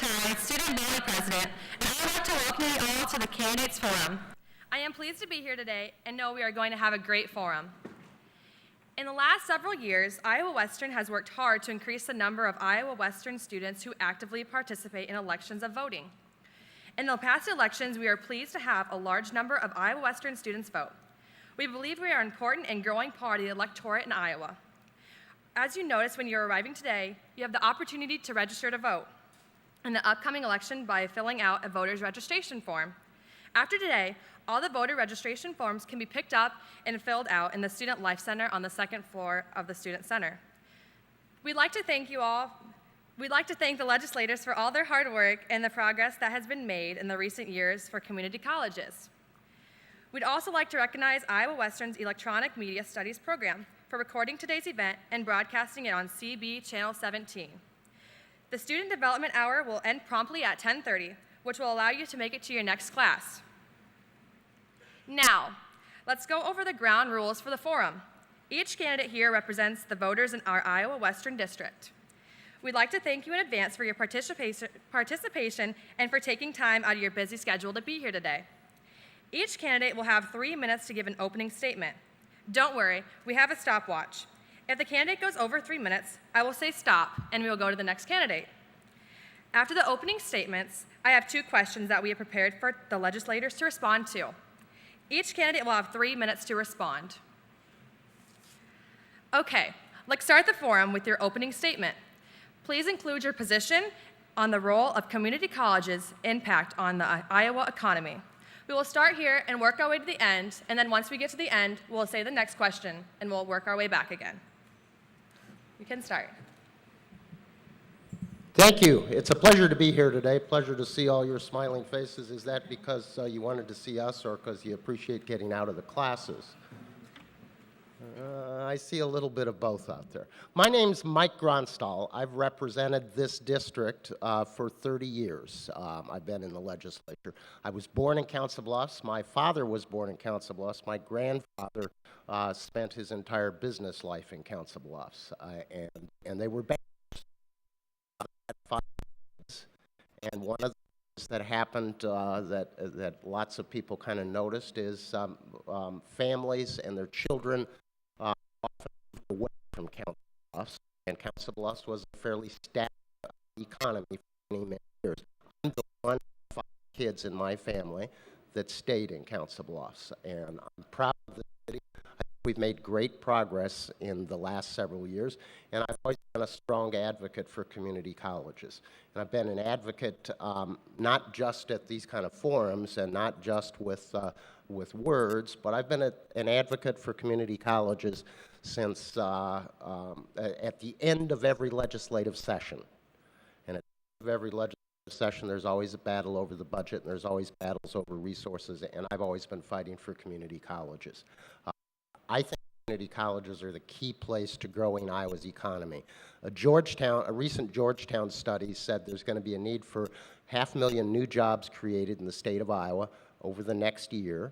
Valley Student Body President, and I would like to welcome you all to the Candidates Forum. I am pleased to be here today and know we are going to have a great forum. In the last several years, Iowa Western has worked hard to increase the number of Iowa Western students who actively participate in elections of voting. In the past elections, we are pleased to have a large number of Iowa Western students vote. We believe we are an important and growing part of the electorate in Iowa. As you notice when you're arriving today, you have the opportunity to register to vote in the upcoming election by filling out a voter's registration form. After today, all the voter registration forms can be picked up and filled out in the Student Life Center on the second floor of the Student Center. We'd like to thank the legislators for all their hard work and the progress that has been made in the recent years for community colleges. We'd also like to recognize Iowa Western's Electronic Media Studies program for recording today's event and broadcasting it on CB Channel 17. The Student Development Hour will end promptly at 10:30, which will allow you to make it to your next class. Now, let's go over the ground rules for the forum. Each candidate here represents the voters in our Iowa Western District. We'd like to thank you in advance for your participation and for taking time out of your busy schedule to be here today. Each candidate will have 3 minutes to give an opening statement. Don't worry, we have a stopwatch. If the candidate goes over 3 minutes, I will say stop and we will go to the next candidate. After the opening statements, I have 2 questions that we have prepared for the legislators to respond to. Each candidate will have 3 minutes to respond. Okay, let's start the forum with your opening statement. Please include your position on the role of community colleges' impact on the Iowa economy. We will start here and work our way to the end, and then once we get to the end, we'll say the next question, and we'll work our way back again. You can start. Thank you. It's a pleasure to be here today. Pleasure to see all your smiling faces. Is that because you wanted to see us or because you appreciate getting out of the classes? I see a little bit of both out there. My name's Mike Gronstal. I've represented this district for 30 years. I've been in the legislature. I was born in Council Bluffs. My father was born in Council Bluffs. My grandfather spent his entire business life in Council Bluffs, and they were bankers. And one of the things that happened that lots of people kind of noticed is families and their children often moved away from Council Bluffs, and Council Bluffs was a fairly static economy for many, many years. I'm the one of 5 kids in my family that stayed in Council Bluffs, and I'm proud of the city. I think we've made great progress in the last several years, and I've always been a strong advocate for community colleges. And I've been an advocate not just at these kind of forums and not just with words, but I've been an advocate for community colleges since at the end of every legislative session. And at the end of every legislative session, there's always a battle over the budget, and there's always battles over resources, and I've always been fighting for community colleges. I think community colleges are the key place to growing Iowa's economy. A recent Georgetown study said there's going to be a need for 500,000 new jobs created in the state of Iowa over the next year.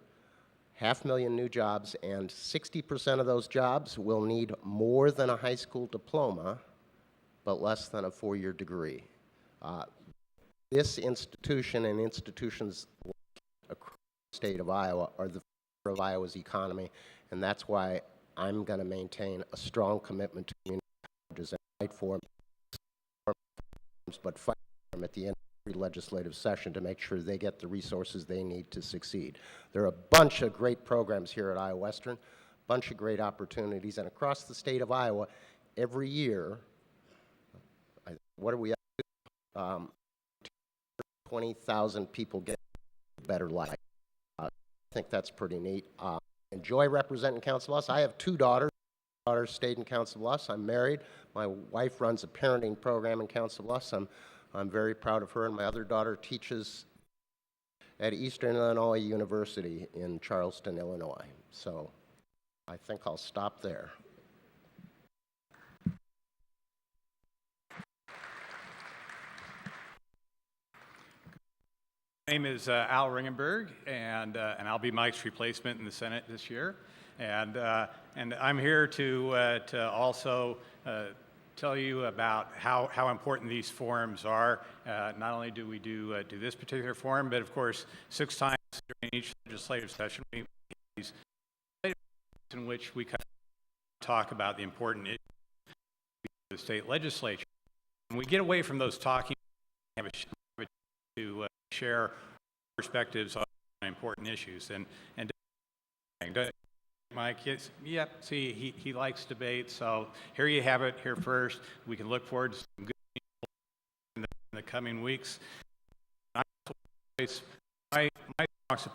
500,000 new jobs, and 60% of those jobs will need more than a high school diploma, but less than a 4-year degree. This institution and institutions across the state of Iowa are the future of Iowa's economy, and that's why I'm going to maintain a strong commitment to community colleges and fight for them, but fight for them at the end of every legislative session to make sure they get the resources they need to succeed. There are a bunch of great programs here at Iowa Western, a bunch of great opportunities, and across the state of Iowa, every year, what are we up to? 20,000 people get a better life. I think that's pretty neat. Enjoy representing Council Bluffs. I have 2 daughters. My daughter stayed in Council Bluffs. I'm married. My wife runs a parenting program in Council Bluffs. I'm very proud of her, and my other daughter teaches at Eastern Illinois University in Charleston, Illinois. So I think I'll stop there. My name is Al Ringenberg, and I'll be Mike's replacement in the Senate this year. And I'm here to also tell you about how important these forums are. Not only do we do this particular forum, but of course, 6 times during each legislative session, we have these in which we kind of talk about the important issues of the state legislature. When we get away from those talking, we have a chance to share perspectives on important issues. And Mike, yes, yep, see, he likes debate, so here you have it here first. We can look forward to some good in the coming weeks. My strong support for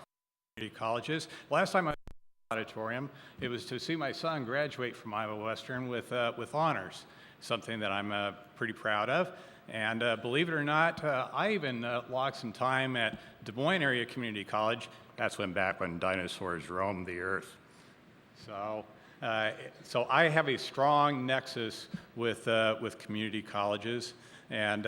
community colleges. Last time I was in the auditorium, it was to see my son graduate from Iowa Western with honors, something that I'm pretty proud of. And believe it or not, I even logged some time at Des Moines Area Community College. That's back when dinosaurs roamed the earth. So I have a strong nexus with community colleges, and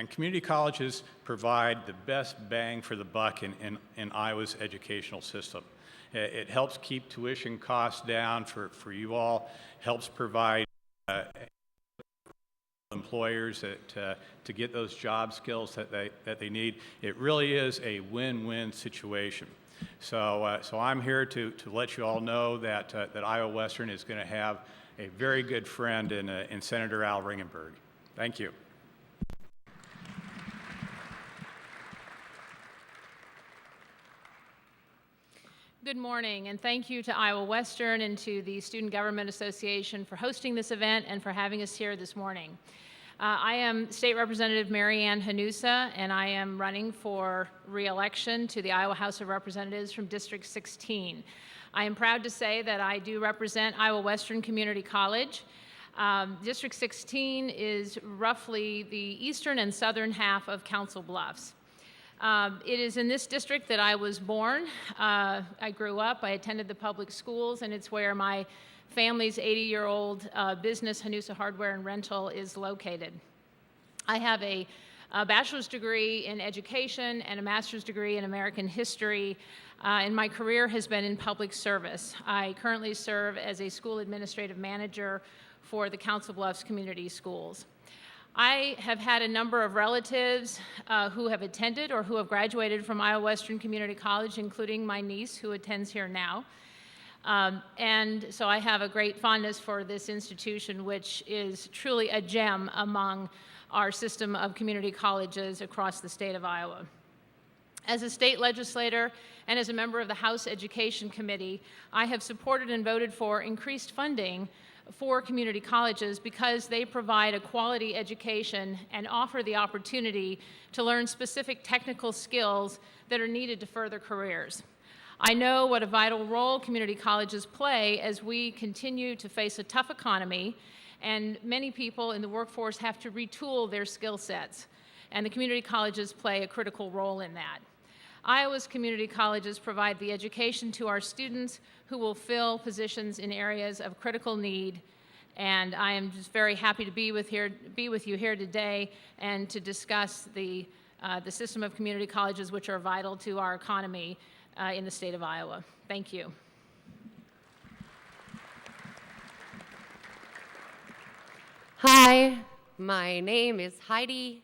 community colleges provide the best bang for the buck in Iowa's educational system. It helps keep tuition costs down for you all, helps provide employers to get those job skills that they need. It really is a win-win situation. So I'm here to let you all know that Iowa Western is going to have a very good friend in Senator Al Ringenberg. Thank you. Good morning, and thank you to Iowa Western and to the Student Government Association for hosting this event and for having us here this morning. I am State Representative Mary Ann Hanusa, and I am running for re-election to the Iowa House of Representatives from District 16. I am proud to say that I do represent Iowa Western Community College. District 16 is roughly the eastern and southern half of Council Bluffs. It is in this district that I was born. I grew up, I attended the public schools, and it's where my family's 80-year-old business, Hanusa Hardware and Rental, is located. I have a bachelor's degree in education and a master's degree in American history, and my career has been in public service. I currently serve as a school administrative manager for the Council Bluffs Community Schools. I have had a number of relatives who have attended or who have graduated from Iowa Western Community College, including my niece, who attends here now. And so I have a great fondness for this institution, which is truly a gem among our system of community colleges across the state of Iowa. As a state legislator and as a member of the House Education Committee, I have supported and voted for increased funding for community colleges because they provide a quality education and offer the opportunity to learn specific technical skills that are needed to further careers. I know what a vital role community colleges play as we continue to face a tough economy, and many people in the workforce have to retool their skill sets, and the community colleges play a critical role in that. Iowa's community colleges provide the education to our students who will fill positions in areas of critical need, and I am just very happy to be with you here today and to discuss the system of community colleges which are vital to our economy in the state of Iowa. Thank you. Hi, my name is Heidi.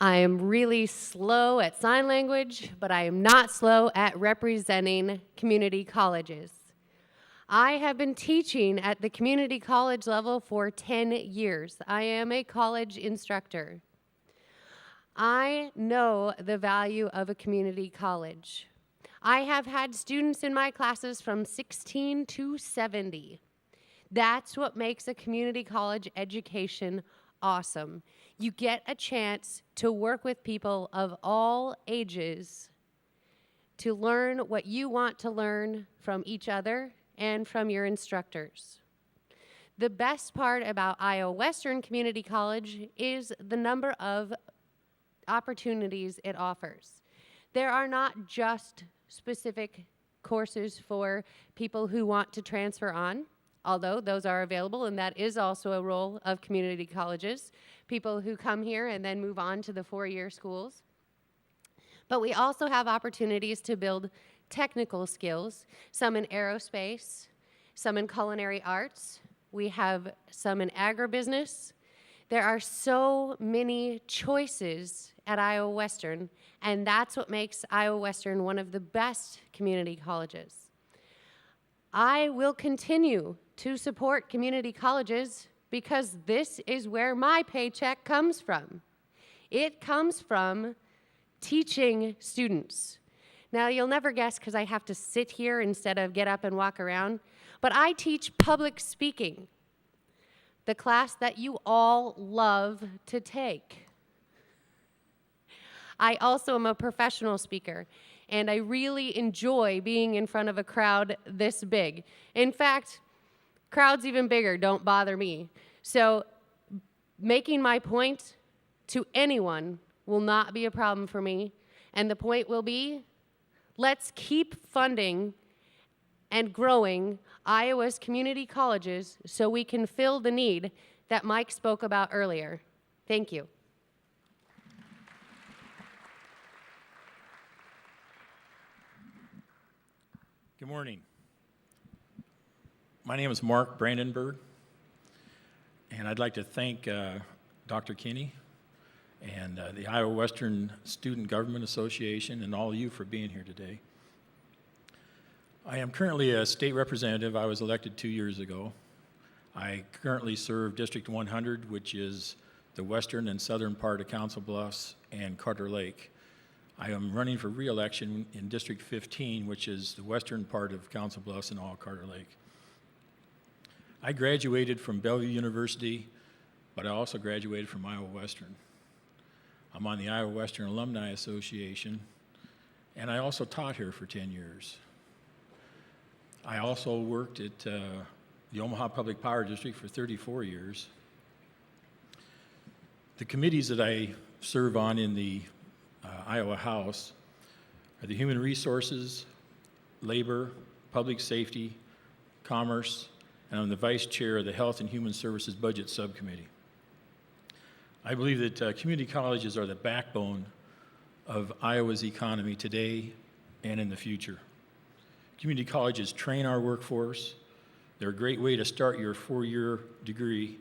I am really slow at sign language, but I am not slow at representing community colleges. I have been teaching at the community college level for 10 years. I am a college instructor. I know the value of a community college. I have had students in my classes from 16 to 70. That's what makes a community college education awesome. You get a chance to work with people of all ages to learn what you want to learn from each other and from your instructors. The best part about Iowa Western Community College is the number of opportunities it offers. There are not just specific courses for people who want to transfer on, although those are available, and that is also a role of community colleges, people who come here and then move on to the four-year schools. But we also have opportunities to build technical skills, some in aerospace, some in culinary arts, We have some in agribusiness. There are so many choices at Iowa Western, and that's what makes Iowa Western one of the best community colleges. I will continue to support community colleges because this is where my paycheck comes from. It comes from teaching students. Now, you'll never guess because I have to sit here instead of get up and walk around, but I teach public speaking, the class that you all love to take. I also am a professional speaker, and I really enjoy being in front of a crowd this big. In fact, crowds even bigger don't bother me. So making my point to anyone will not be a problem for me, and the point will be, let's keep funding and growing Iowa's community colleges so we can fill the need that Mike spoke about earlier. Thank you. Good morning. My name is Mark Brandenburg, and I'd like to thank Dr. Kinney and the Iowa Western Student Government Association and all of you for being here today. I am currently a state representative. I was elected 2 years ago. I currently serve District 100, which is the western and southern part of Council Bluffs and Carter Lake. I am running for re-election in District 15, which is the western part of Council Bluffs and all Carter Lake. I graduated from Bellevue University, but I also graduated from Iowa Western. I'm on the Iowa Western Alumni Association, and I also taught here for 10 years. I also worked at the Omaha Public Power District for 34 years. The committees that I serve on in the Iowa House are the Human Resources, Labor, Public Safety, Commerce, and I'm the Vice Chair of the Health and Human Services Budget Subcommittee. I believe that community colleges are the backbone of Iowa's economy today and in the future. Community colleges train our workforce. They're a great way to start your four-year degree,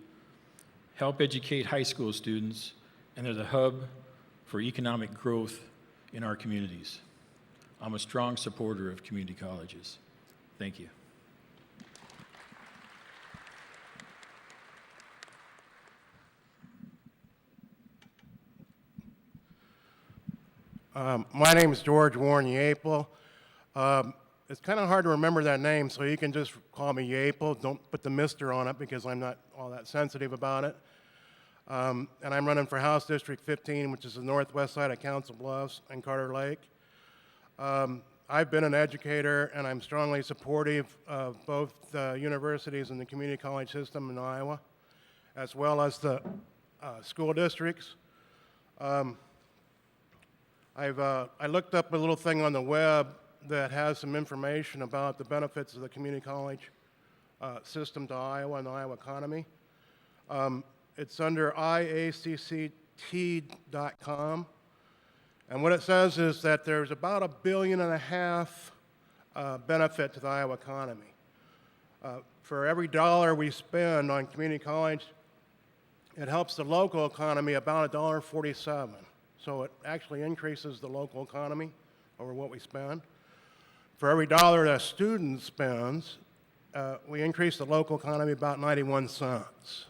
help educate high school students, and they're the hub for economic growth in our communities. I'm a strong supporter of community colleges. Thank you. My name is George Warren Yapel. It's kind of hard to remember that name, so you can just call me Yapel. Don't put the Mr. on it because I'm not all that sensitive about it. And I'm running for House District 15, which is the northwest side of Council Bluffs and Carter Lake. I've been an educator, and I'm strongly supportive of both the universities and the community college system in Iowa, as well as the school districts. I looked up a little thing on the web that has some information about the benefits of the community college system to Iowa and the Iowa economy. It's under iacct.com. And what it says is that there's about $1.5 billion benefit to the Iowa economy. For every dollar we spend on community college, it helps the local economy about $1.47. So it actually increases the local economy over what we spend. For every dollar that a student spends, we increase the local economy about 91 cents.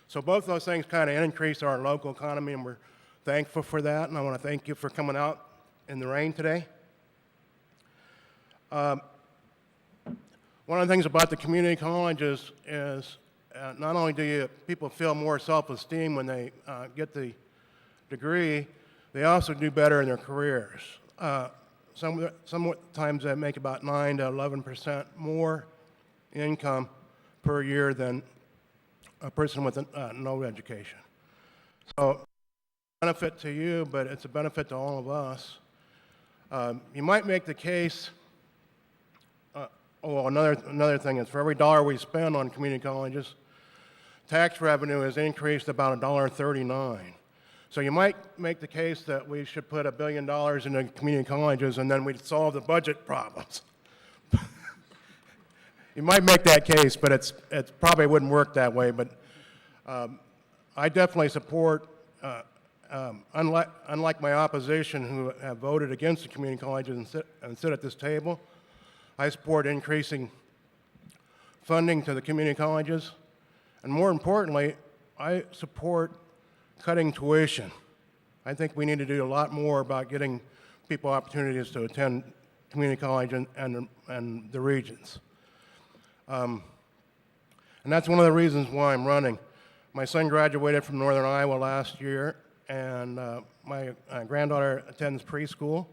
So both those things kind of increase our local economy, and we're thankful for that, and I want to thank you for coming out in the rain today. One of the things about the community colleges is not only do people feel more self-esteem when they get the degree, they also do better in their careers. Sometimes they make about 9 to 11% more income per year than a person with no education. So, benefit to you, but it's a benefit to all of us. You might make the case. Another thing is, for every dollar we spend on community colleges, tax revenue has increased about $1.39. So you might make the case that we should put $1 billion into community colleges and then we'd solve the budget problems. You might make that case, but it probably wouldn't work that way. But I definitely support, unlike my opposition who have voted against the community colleges and sit at this table, I support increasing funding to the community colleges. And more importantly, I support cutting tuition. I think we need to do a lot more about getting people opportunities to attend community college and the regions. And that's one of the reasons why I'm running. My son graduated from Northern Iowa last year, and my granddaughter attends preschool.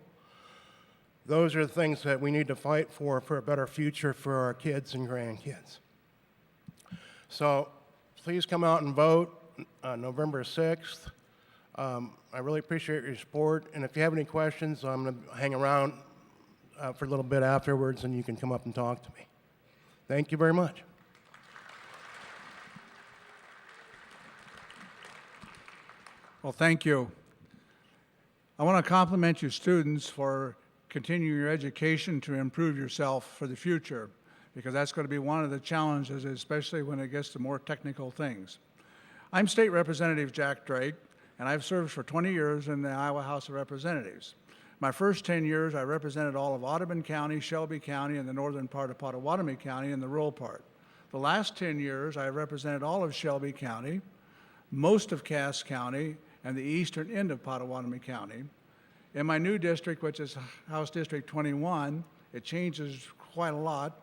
Those are the things that we need to fight for a better future for our kids and grandkids. So please come out and vote on November 6th. I really appreciate your support, and if you have any questions, I'm going to hang around for a little bit afterwards, and you can come up and talk to me. Thank you very much. Well, thank you. I want to compliment you students for continuing your education to improve yourself for the future, because that's going to be one of the challenges, especially when it gets to more technical things. I'm State Representative Jack Drake, and I've served for 20 years in the Iowa House of Representatives. My first 10 years, I represented all of Audubon County, Shelby County, and the northern part of Pottawatomie County and the rural part. The last 10 years, I represented all of Shelby County, most of Cass County, and the eastern end of Pottawatomie County. In my new district, which is House District 21, it changes quite a lot.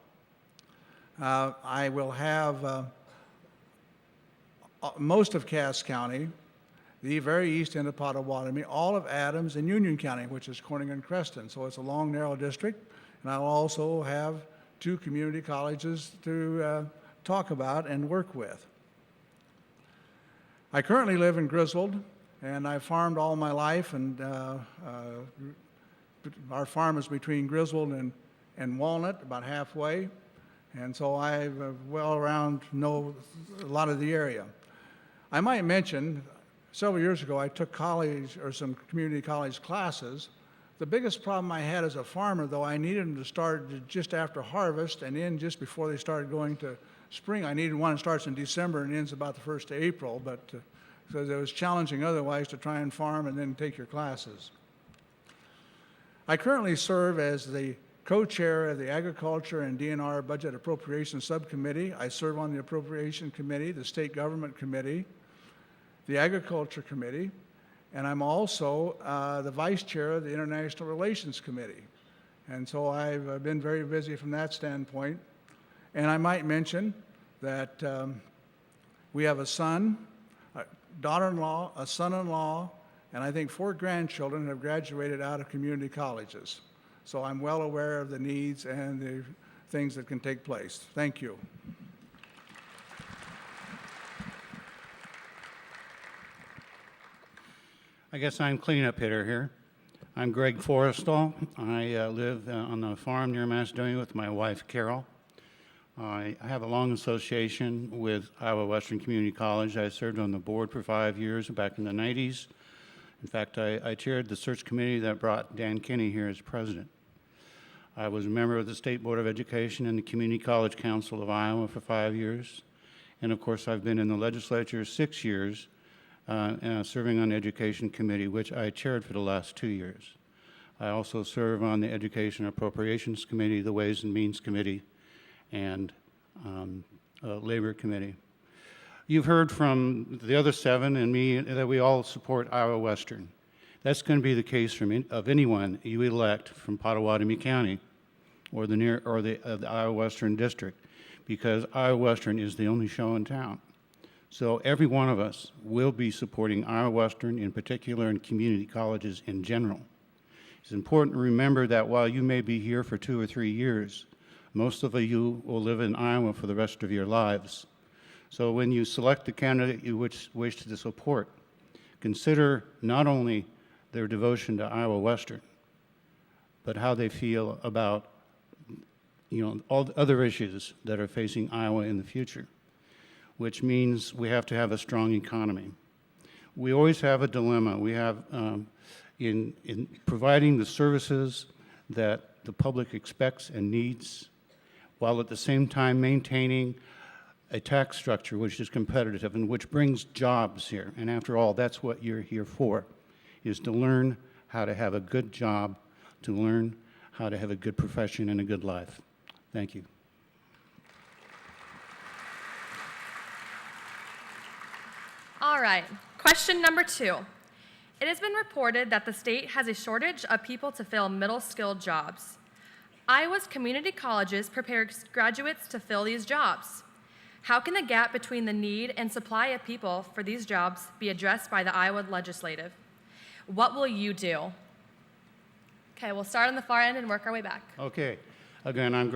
I will have most of Cass County, the very east end of Pottawatomie, all of Adams and Union County, which is Corning and Creston. So it's a long, narrow district. And I'll also have 2 community colleges to talk about and work with. I currently live in Griswold, and I've farmed all my life, and our farm is between Griswold and Walnut, about halfway. And so I well around know a lot of the area. I might mention, several years ago, I took college or some community college classes. The biggest problem I had as a farmer, though, I needed them to start just after harvest and end just before they started going to spring. I needed one that starts in December and ends about the 1st of April, but because it was challenging otherwise to try and farm and then take your classes. I currently serve as the co-chair of the Agriculture and DNR Budget Appropriations Subcommittee. I serve on the Appropriation Committee, the State Government Committee, the Agriculture Committee, and I'm also the vice chair of the International Relations Committee. And so I've been very busy from that standpoint. And I might mention that we have a son, a daughter-in-law, a son-in-law, and I think 4 grandchildren have graduated out of community colleges. So I'm well aware of the needs and the things that can take place. Thank you. I guess I'm cleanup hitter here. I'm Greg Forrestal. I live on a farm near Macedonia with my wife, Carol. I have a long association with Iowa Western Community College. I served on the board for 5 years back in the 90s. In fact, I chaired the search committee that brought Dan Kinney here as president. I was a member of the State Board of Education and the Community College Council of Iowa for 5 years. And of course, I've been in the legislature 6 years, serving on the Education Committee, which I chaired for the last 2 years. I also serve on the Education Appropriations Committee, the Ways and Means Committee, and Labor Committee. You've heard from the other 7 and me that we all support Iowa Western. That's going to be the case of anyone you elect from Pottawatomie County or the Iowa Western District, because Iowa Western is the only show in town. So every one of us will be supporting Iowa Western in particular and community colleges in general. It's important to remember that while you may be here for 2 or 3 years, most of you will live in Iowa for the rest of your lives. So when you select the candidate you wish to support, consider not only their devotion to Iowa Western, but how they feel about all the other issues that are facing Iowa in the future, which means we have to have a strong economy. We always have a dilemma. We have, in providing the services that the public expects and needs, while at the same time maintaining a tax structure which is competitive and which brings jobs here. And after all, that's what you're here for, is to learn how to have a good job, to learn how to have a good profession and a good life. Thank you. All right, question number 2. It has been reported that the state has a shortage of people to fill middle-skilled jobs. Iowa's community colleges prepare graduates to fill these jobs. How can the gap between the need and supply of people for these jobs be addressed by the Iowa legislative? What will you do? Okay, we'll start on the far end and work our way back. Okay. Again, I'm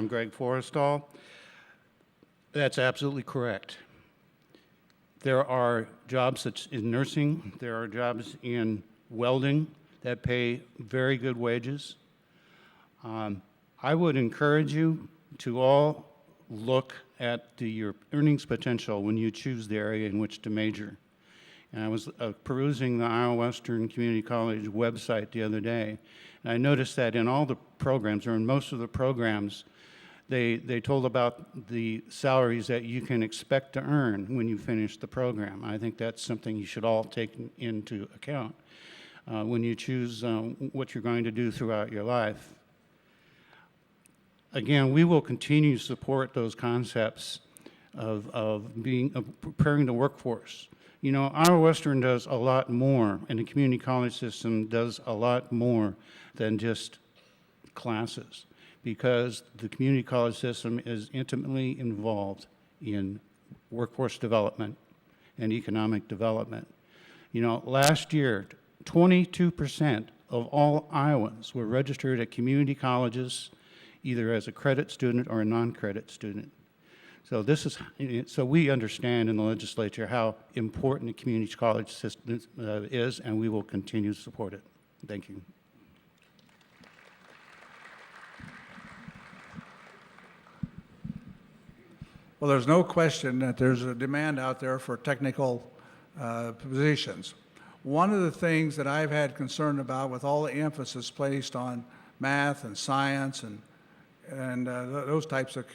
Greg Forrestal. That's absolutely correct. There are jobs such in nursing, there are jobs in welding that pay very good wages. I would encourage you to all look at your earnings potential when you choose the area in which to major. And I was perusing the Iowa Western Community College website the other day, and I noticed that in all the programs, or in most of the programs, they told about the salaries that you can expect to earn when you finish the program. I think that's something you should all take into account when you choose what you're going to do throughout your life. Again, we will continue to support those concepts of preparing the workforce. You know, Iowa Western does a lot more, and the community college system does a lot more than just classes, because the community college system is intimately involved in workforce development and economic development. You know, last year, 22% of all Iowans were registered at community colleges, either as a credit student or a non-credit student. So so we understand in the legislature how important the community college system is, and we will continue to support it. Thank you. Well, there's no question that there's a demand out there for technical positions. One of the things that I've had concern about, with all the emphasis placed on math and science and those types of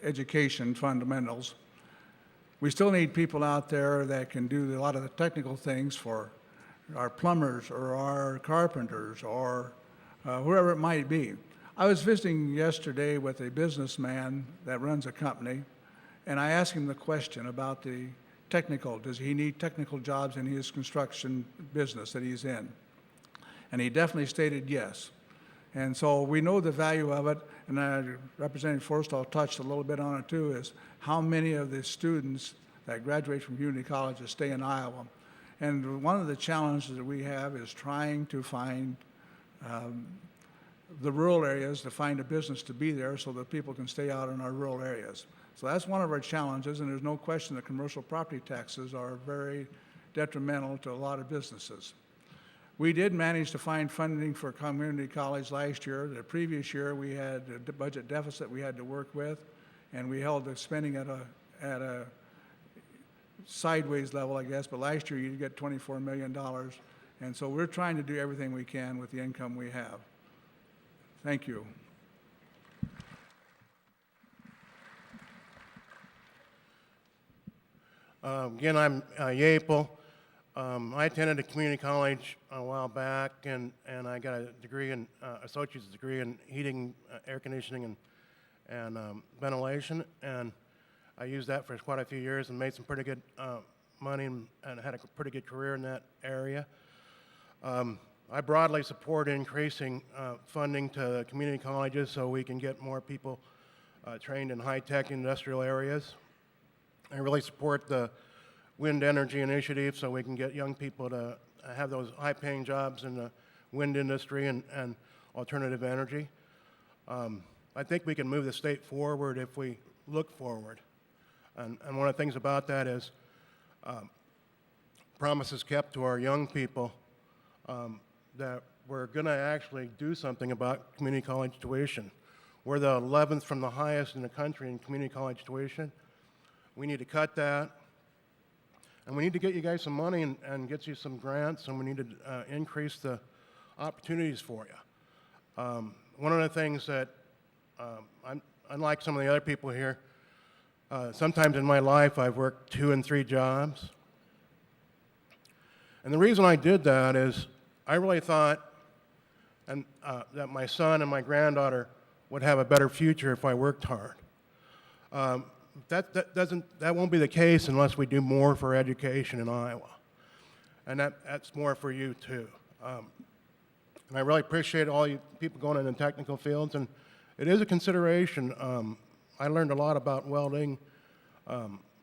education fundamentals, we still need people out there that can do a lot of the technical things for our plumbers or our carpenters or whoever it might be. I was visiting yesterday with a businessman that runs a company, and I asked him the question about the technical, does he need technical jobs in his construction business that he's in? And he definitely stated yes. And so we know the value of it, and Representative Forrestal touched a little bit on it too, is how many of the students that graduate from community colleges stay in Iowa. And one of the challenges that we have is trying to find the rural areas, to find a business to be there so that people can stay out in our rural areas. So that's one of our challenges, and there's no question that commercial property taxes are very detrimental to a lot of businesses. We did manage to find funding for community college last year. The previous year we had a budget deficit we had to work with, and we held the spending at a sideways level, I guess, but last year you get $24 million. And so we're trying to do everything we can with the income we have. Thank you. Again, I'm Yapel. I attended a community college a while back, and I got a degree in associate's degree in heating, air conditioning, and ventilation, and I used that for quite a few years and made some pretty good money and had a pretty good career in that area. I broadly support increasing funding to community colleges so we can get more people trained in high-tech industrial areas. I really support the wind energy initiative so we can get young people to have those high-paying jobs in the wind industry and alternative energy. I think we can move the state forward if we look forward. And one of the things about that is promises kept to our young people that we're going to actually do something about community college tuition. We're the 11th from the highest in the country in community college tuition. We need to cut that. And we need to get you guys some money and get you some grants, and we need to increase the opportunities for you. One of the things that unlike some of the other people here, sometimes in my life I've worked 2 and 3 jobs. And the reason I did that is I really thought that my son and my granddaughter would have a better future if I worked hard. That won't be the case unless we do more for education in Iowa. And that's more for you too. And I really appreciate all you people going into technical fields, and it is a consideration. I learned a lot about welding,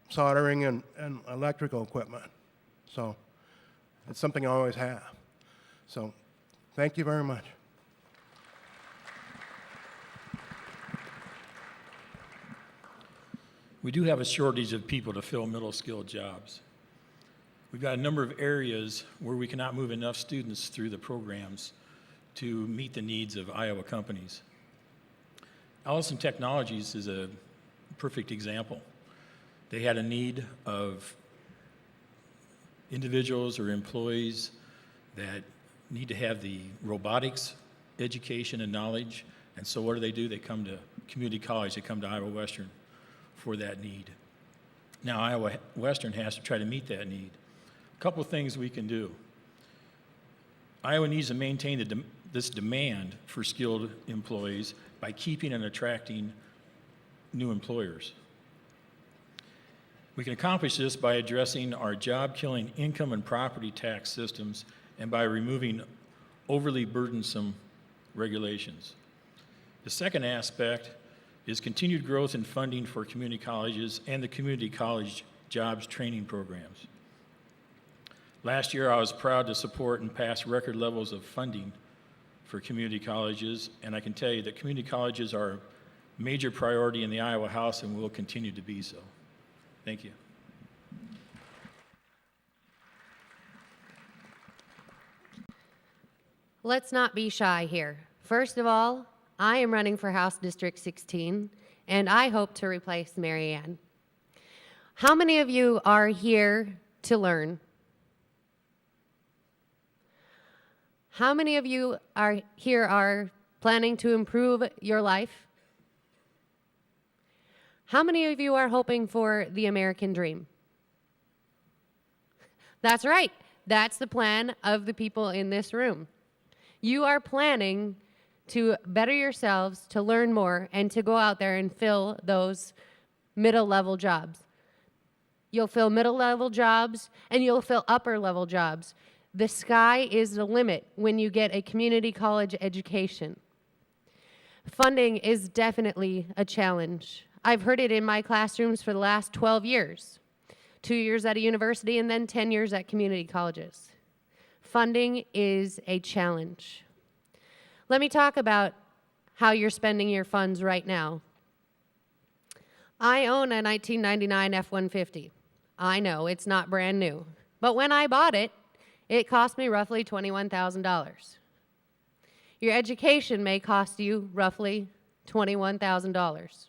soldering, and electrical equipment. So it's something I always have. So thank you very much. We do have a shortage of people to fill middle skill jobs. We've got a number of areas where we cannot move enough students through the programs to meet the needs of Iowa companies. Allison Technologies is a perfect example. They had a need of individuals or employees that need to have the robotics education and knowledge, and so what do? They come to community college, they come to Iowa Western for that need. Now Iowa Western has to try to meet that need. A couple of things we can do. Iowa needs to maintain this demand for skilled employees by keeping and attracting new employers. We can accomplish this by addressing our job-killing income and property tax systems and by removing overly burdensome regulations. The second aspect is continued growth in funding for community colleges and the community college jobs training programs. Last year, I was proud to support and pass record levels of funding for community colleges, and I can tell you that community colleges are a major priority in the Iowa House and will continue to be so. Thank you. Let's not be shy here. First of all, I am running for House District 16, and I hope to replace Mary Ann. How many of you are here to learn? How many of you are planning to improve your life? How many of you are hoping for the American dream? That's right. That's the plan of the people in this room. You are planning to better yourselves, to learn more, and to go out there and fill those middle-level jobs. You'll fill middle-level jobs, and you'll fill upper-level jobs. The sky is the limit when you get a community college education. Funding is definitely a challenge. I've heard it in my classrooms for the last 12 years, 2 years at a university and then 10 years at community colleges. Funding is a challenge. Let me talk about how you're spending your funds right now. I own a 1999 F-150. I know it's not brand new, but when I bought it, it cost me roughly $21,000. Your education may cost you roughly $21,000.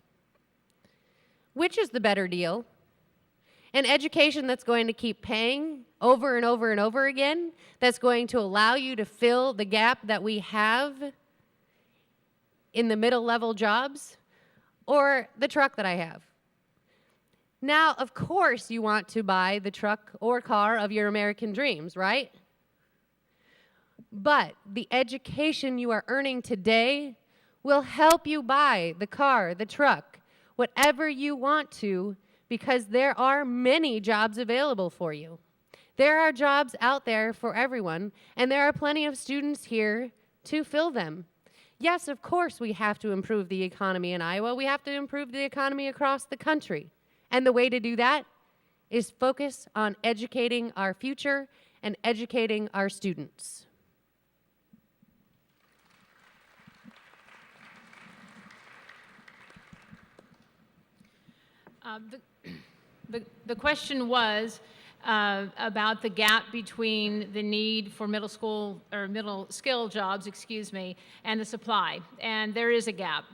Which is the better deal? An education that's going to keep paying over and over and over again, that's going to allow you to fill the gap that we have in the middle-level jobs, or the truck that I have? Now, of course, you want to buy the truck or car of your American dreams, right? But the education you are earning today will help you buy the car, the truck, whatever you want to, because there are many jobs available for you. There are jobs out there for everyone, and there are plenty of students here to fill them. Yes, of course, we have to improve the economy in Iowa. We have to improve the economy across the country. And the way to do that is focus on educating our future and educating our students. The question was about the gap between the need for middle school or middle skill jobs, and the supply. And there is a gap.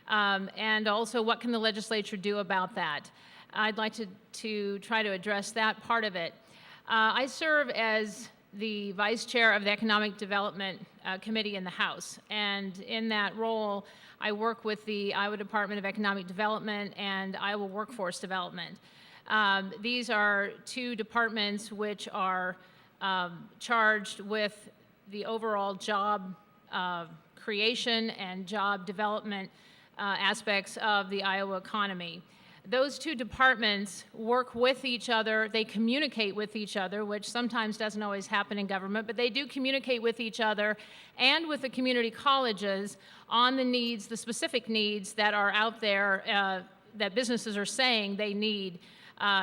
And also, what can the legislature do about that? I'd like to try to address that part of it. I serve as the vice chair of the Economic Development Committee in the House. And in that role, I work with the Iowa Department of Economic Development and Iowa Workforce Development. These are two departments which are charged with the overall job creation and job development aspects of the Iowa economy. Those two departments work with each other, they communicate with each other, which sometimes doesn't always happen in government, but they do communicate with each other and with the community colleges on the needs, the specific needs that are out there that businesses are saying they need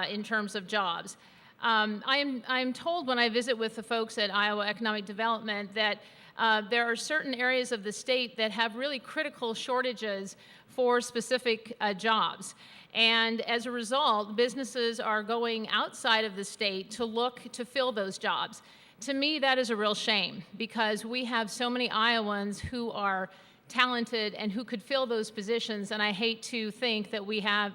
in terms of jobs. I'm told when I visit with the folks at Iowa Economic Development that there are certain areas of the state that have really critical shortages for specific jobs. And as a result, businesses are going outside of the state to look to fill those jobs. To me, that is a real shame because we have so many Iowans who are talented and who could fill those positions, and I hate to think that we have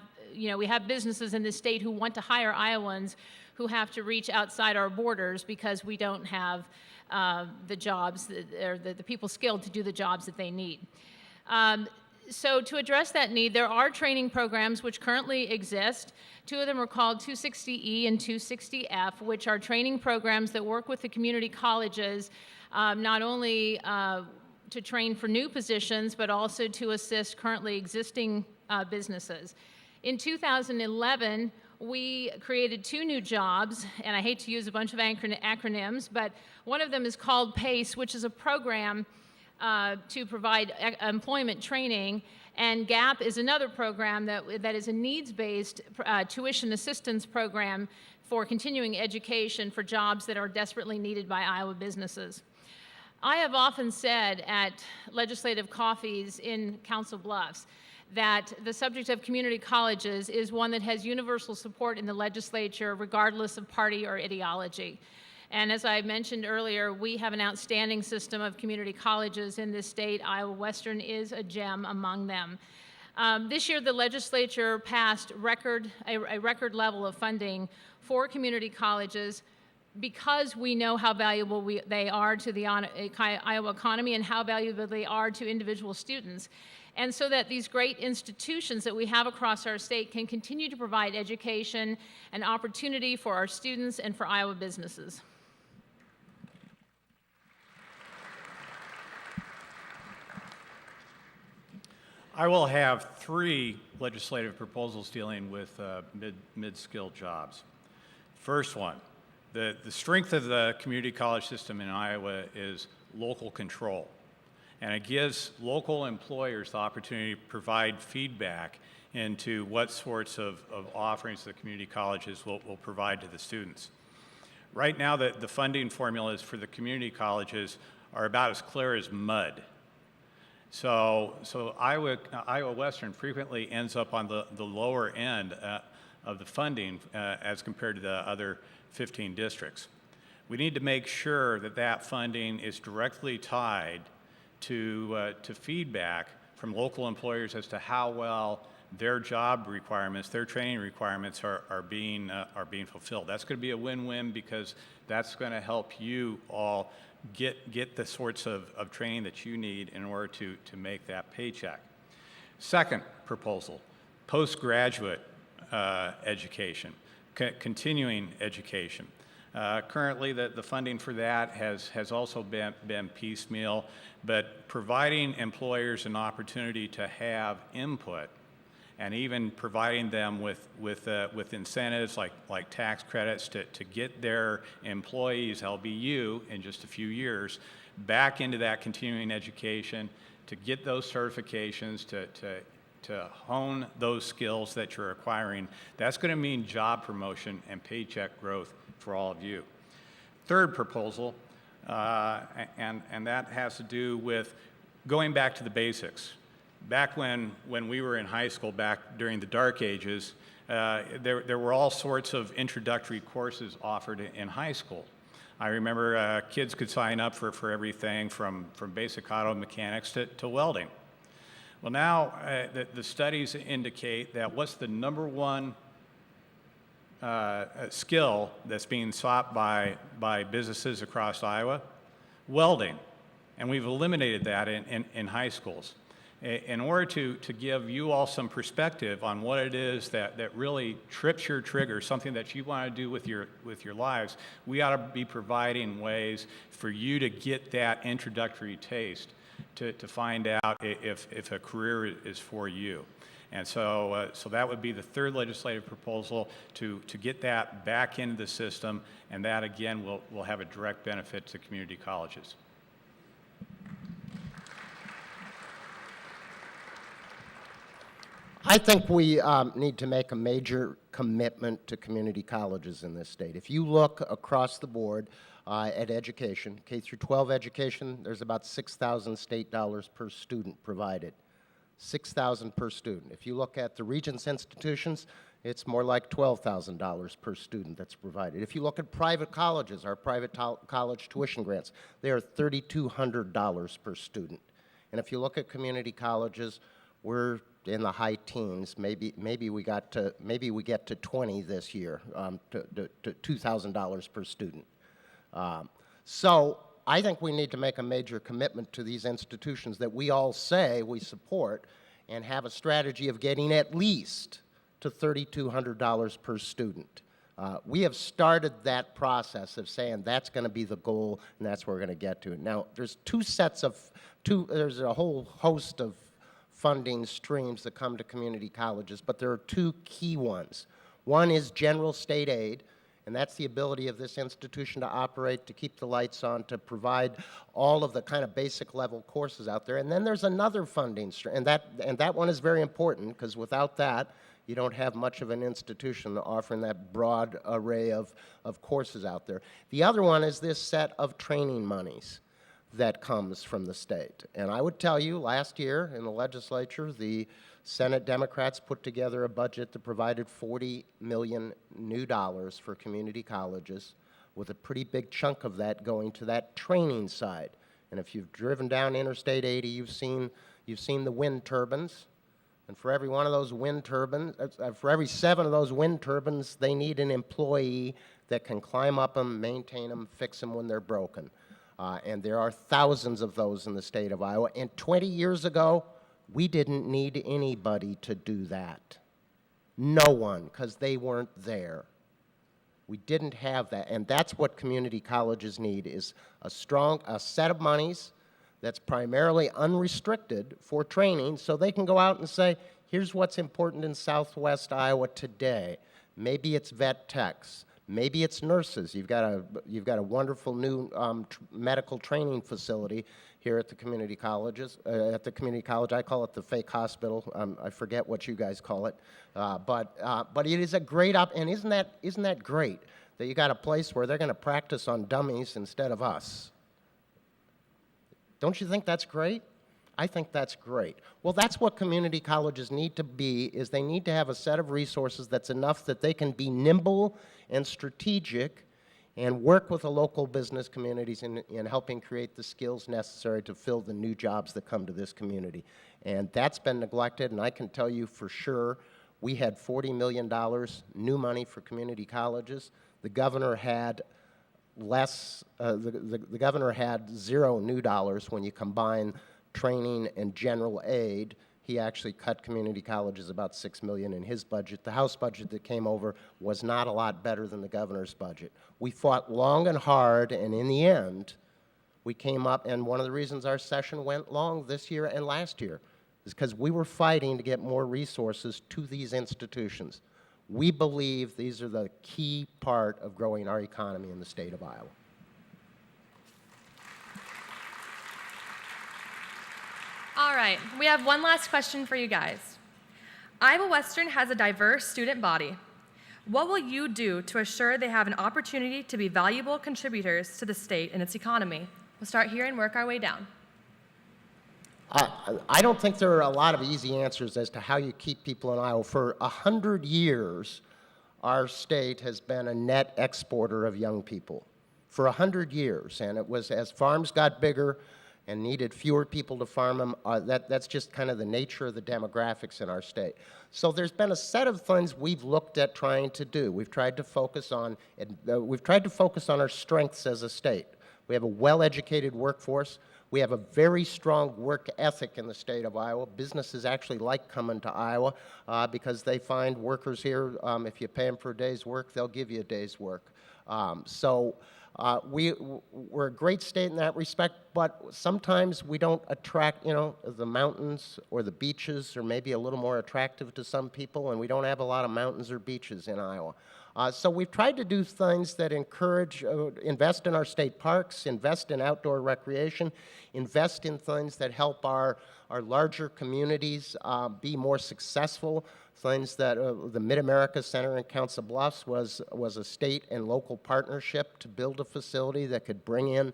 businesses in this state who want to hire Iowans who have to reach outside our borders because we don't have the jobs or the people skilled to do the jobs that they need. So to address that need, there are training programs which currently exist. Two of them are called 260E and 260F, which are training programs that work with the community colleges, not only to train for new positions, but also to assist currently existing businesses. In 2011, we created two new jobs, and I hate to use a bunch of acronyms, but one of them is called PACE, which is a program to provide employment training, and GAP is another program that is a needs-based tuition assistance program for continuing education for jobs that are desperately needed by Iowa businesses. I have often said at legislative coffees in Council Bluffs that the subject of community colleges is one that has universal support in the legislature regardless of party or ideology. And as I mentioned earlier, we have an outstanding system of community colleges in this state. Iowa Western is a gem among them. This year, the legislature passed a record level of funding for community colleges because we know how valuable they are to the Iowa economy and how valuable they are to individual students. And so that these great institutions that we have across our state can continue to provide education and opportunity for our students and for Iowa businesses. I will have three legislative proposals dealing with mid-skilled jobs. First one, the strength of the community college system in Iowa is local control. And it gives local employers the opportunity to provide feedback into what sorts of offerings the community colleges will provide to the students. Right now, the funding formulas for the community colleges are about as clear as mud. So Iowa Western frequently ends up on the lower end of the funding as compared to the other 15 districts. We need to make sure that that funding is directly tied to feedback from local employers as to how well their job requirements, their training requirements are being fulfilled. That's going to be a win-win because that's going to help you all get the sorts of training that you need in order to make that paycheck. Second proposal, postgraduate education, continuing education. Currently, the funding for that has also been piecemeal, but providing employers an opportunity to have input and even providing them with incentives like tax credits to get their employees, LBU, in just a few years, back into that continuing education, to get those certifications, to hone those skills that you're acquiring. That's going to mean job promotion and paycheck growth for all of you. Third proposal, and that has to do with going back to the basics. Back when we were in high school, back during the dark ages, there were all sorts of introductory courses offered in high school. I remember kids could sign up for everything from basic auto mechanics to welding. Well, now the studies indicate that what's the number one skill that's being sought by businesses across Iowa, welding. And we've eliminated that in high schools. In order to give you all some perspective on what it is that really trips your trigger, something that you want to do with your lives, we ought to be providing ways for you to get that introductory taste to find out if a career is for you. And so that would be the third legislative proposal to get that back into the system, and that again will have a direct benefit to community colleges. I think we need to make a major commitment to community colleges in this state. If you look across the board at education, K through 12 education, there's about $6,000 state dollars per student provided. $6,000 per student. If you look at the Regents institutions, it's more like $12,000 per student that's provided. If you look at private colleges, our private college tuition grants, they are $3,200 per student. And if you look at community colleges, we're in the high teens. Maybe we get to 20 this year, to $2,000 per student. So I think we need to make a major commitment to these institutions that we all say we support, and have a strategy of getting at least to $3,200 per student. We have started that process of saying that's going to be the goal, and that's where we're going to get to. Now, there's there's a whole host of funding streams that come to community colleges, but there are two key ones. One is general state aid, and that's the ability of this institution to operate, to keep the lights on, to provide all of the kind of basic level courses out there. And then there's another funding stream, and that one is very important, because without that, you don't have much of an institution offering that broad array of courses out there. The other one is this set of training monies that comes from the state. And I would tell you, last year in the legislature, the Senate Democrats put together a budget that provided $40 million new dollars for community colleges, with a pretty big chunk of that going to that training side. And if you've driven down Interstate 80, you've seen the wind turbines. And for every one of those wind turbines, for every 7 of those wind turbines, they need an employee that can climb up them, maintain them, fix them when they're broken. And there are thousands of those in the state of Iowa. And 20 years ago, we didn't need anybody to do that. No one, because they weren't there. We didn't have that. And that's what community colleges need, is a set of monies that's primarily unrestricted for training, so they can go out and say, here's what's important in Southwest Iowa today. Maybe it's vet techs. Maybe it's nurses. You've got a wonderful new medical training facility here at the community colleges. At the community college, I call it the fake hospital. I forget what you guys call it, but it is a great and isn't that great that you got a place where they're going to practice on dummies instead of us? Don't you think that's great? I think that's great. Well, that's what community colleges need to be, is they need to have a set of resources that's enough that they can be nimble and strategic and work with the local business communities in helping create the skills necessary to fill the new jobs that come to this community. And that's been neglected, and I can tell you for sure, we had $40 million new money for community colleges. The governor had the governor had $0 new dollars when you combine training and general aid. He actually cut community colleges about $6 million in his budget. The House budget that came over was not a lot better than the governor's budget. We fought long and hard, and in the end, we came up, and one of the reasons our session went long this year and last year is because we were fighting to get more resources to these institutions. We believe these are the key part of growing our economy in the state of Iowa. All right, we have one last question for you guys. Iowa Western has a diverse student body. What will you do to assure they have an opportunity to be valuable contributors to the state and its economy? We'll start here and work our way down. I don't think there are a lot of easy answers as to how you keep people in Iowa. For 100 years, our state has been a net exporter of young people. For 100 years, and it was as farms got bigger and needed fewer people to farm them. That's just kind of the nature of the demographics in our state. So there's been a set of things we've looked at trying to do. We've tried to focus on our strengths as a state. We have a well-educated workforce. We have a very strong work ethic in the state of Iowa. Businesses actually like coming to Iowa because they find workers here. If you pay them for a day's work, they'll give you a day's work. We're a great state in that respect, but sometimes we don't attract, the mountains or the beaches are maybe a little more attractive to some people, and we don't have a lot of mountains or beaches in Iowa. So we've tried to do things that encourage, invest in our state parks, invest in outdoor recreation, invest in things that help our larger communities be more successful. Things that the Mid-America Center in Council Bluffs was a state and local partnership to build a facility that could bring in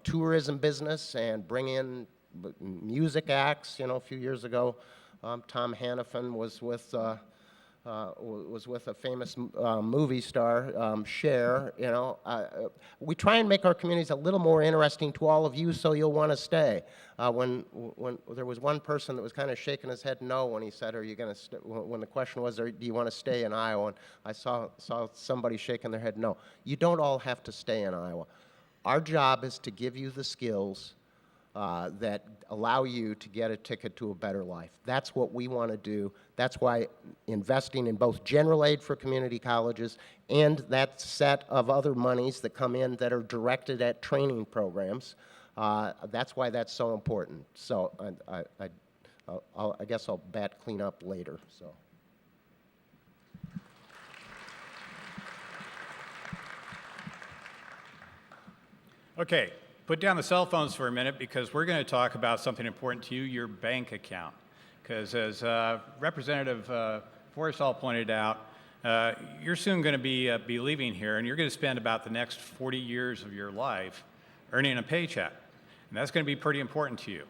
tourism business and bring in music acts. A few years ago, Tom Hannafin was with a famous movie star, Cher. We try and make our communities a little more interesting to all of you, so you'll want to stay. When there was one person that was kind of shaking his head no when he said, "Are you going to?" When the question was, "Do you want to stay in Iowa?" And I saw somebody shaking their head no. You don't all have to stay in Iowa. Our job is to give you the skills that allow you to get a ticket to a better life. That's what we want to do. That's why investing in both general aid for community colleges and that set of other monies that come in that are directed at training programs, that's why that's so important. So I guess I'll bat clean up later. So. Okay, put down the cell phones for a minute because we're going to talk about something important to you, your bank account. Because as Representative Forrestal pointed out, you're soon going to be leaving here, and you're going to spend about the next 40 years of your life earning a paycheck. And that's going to be pretty important to you.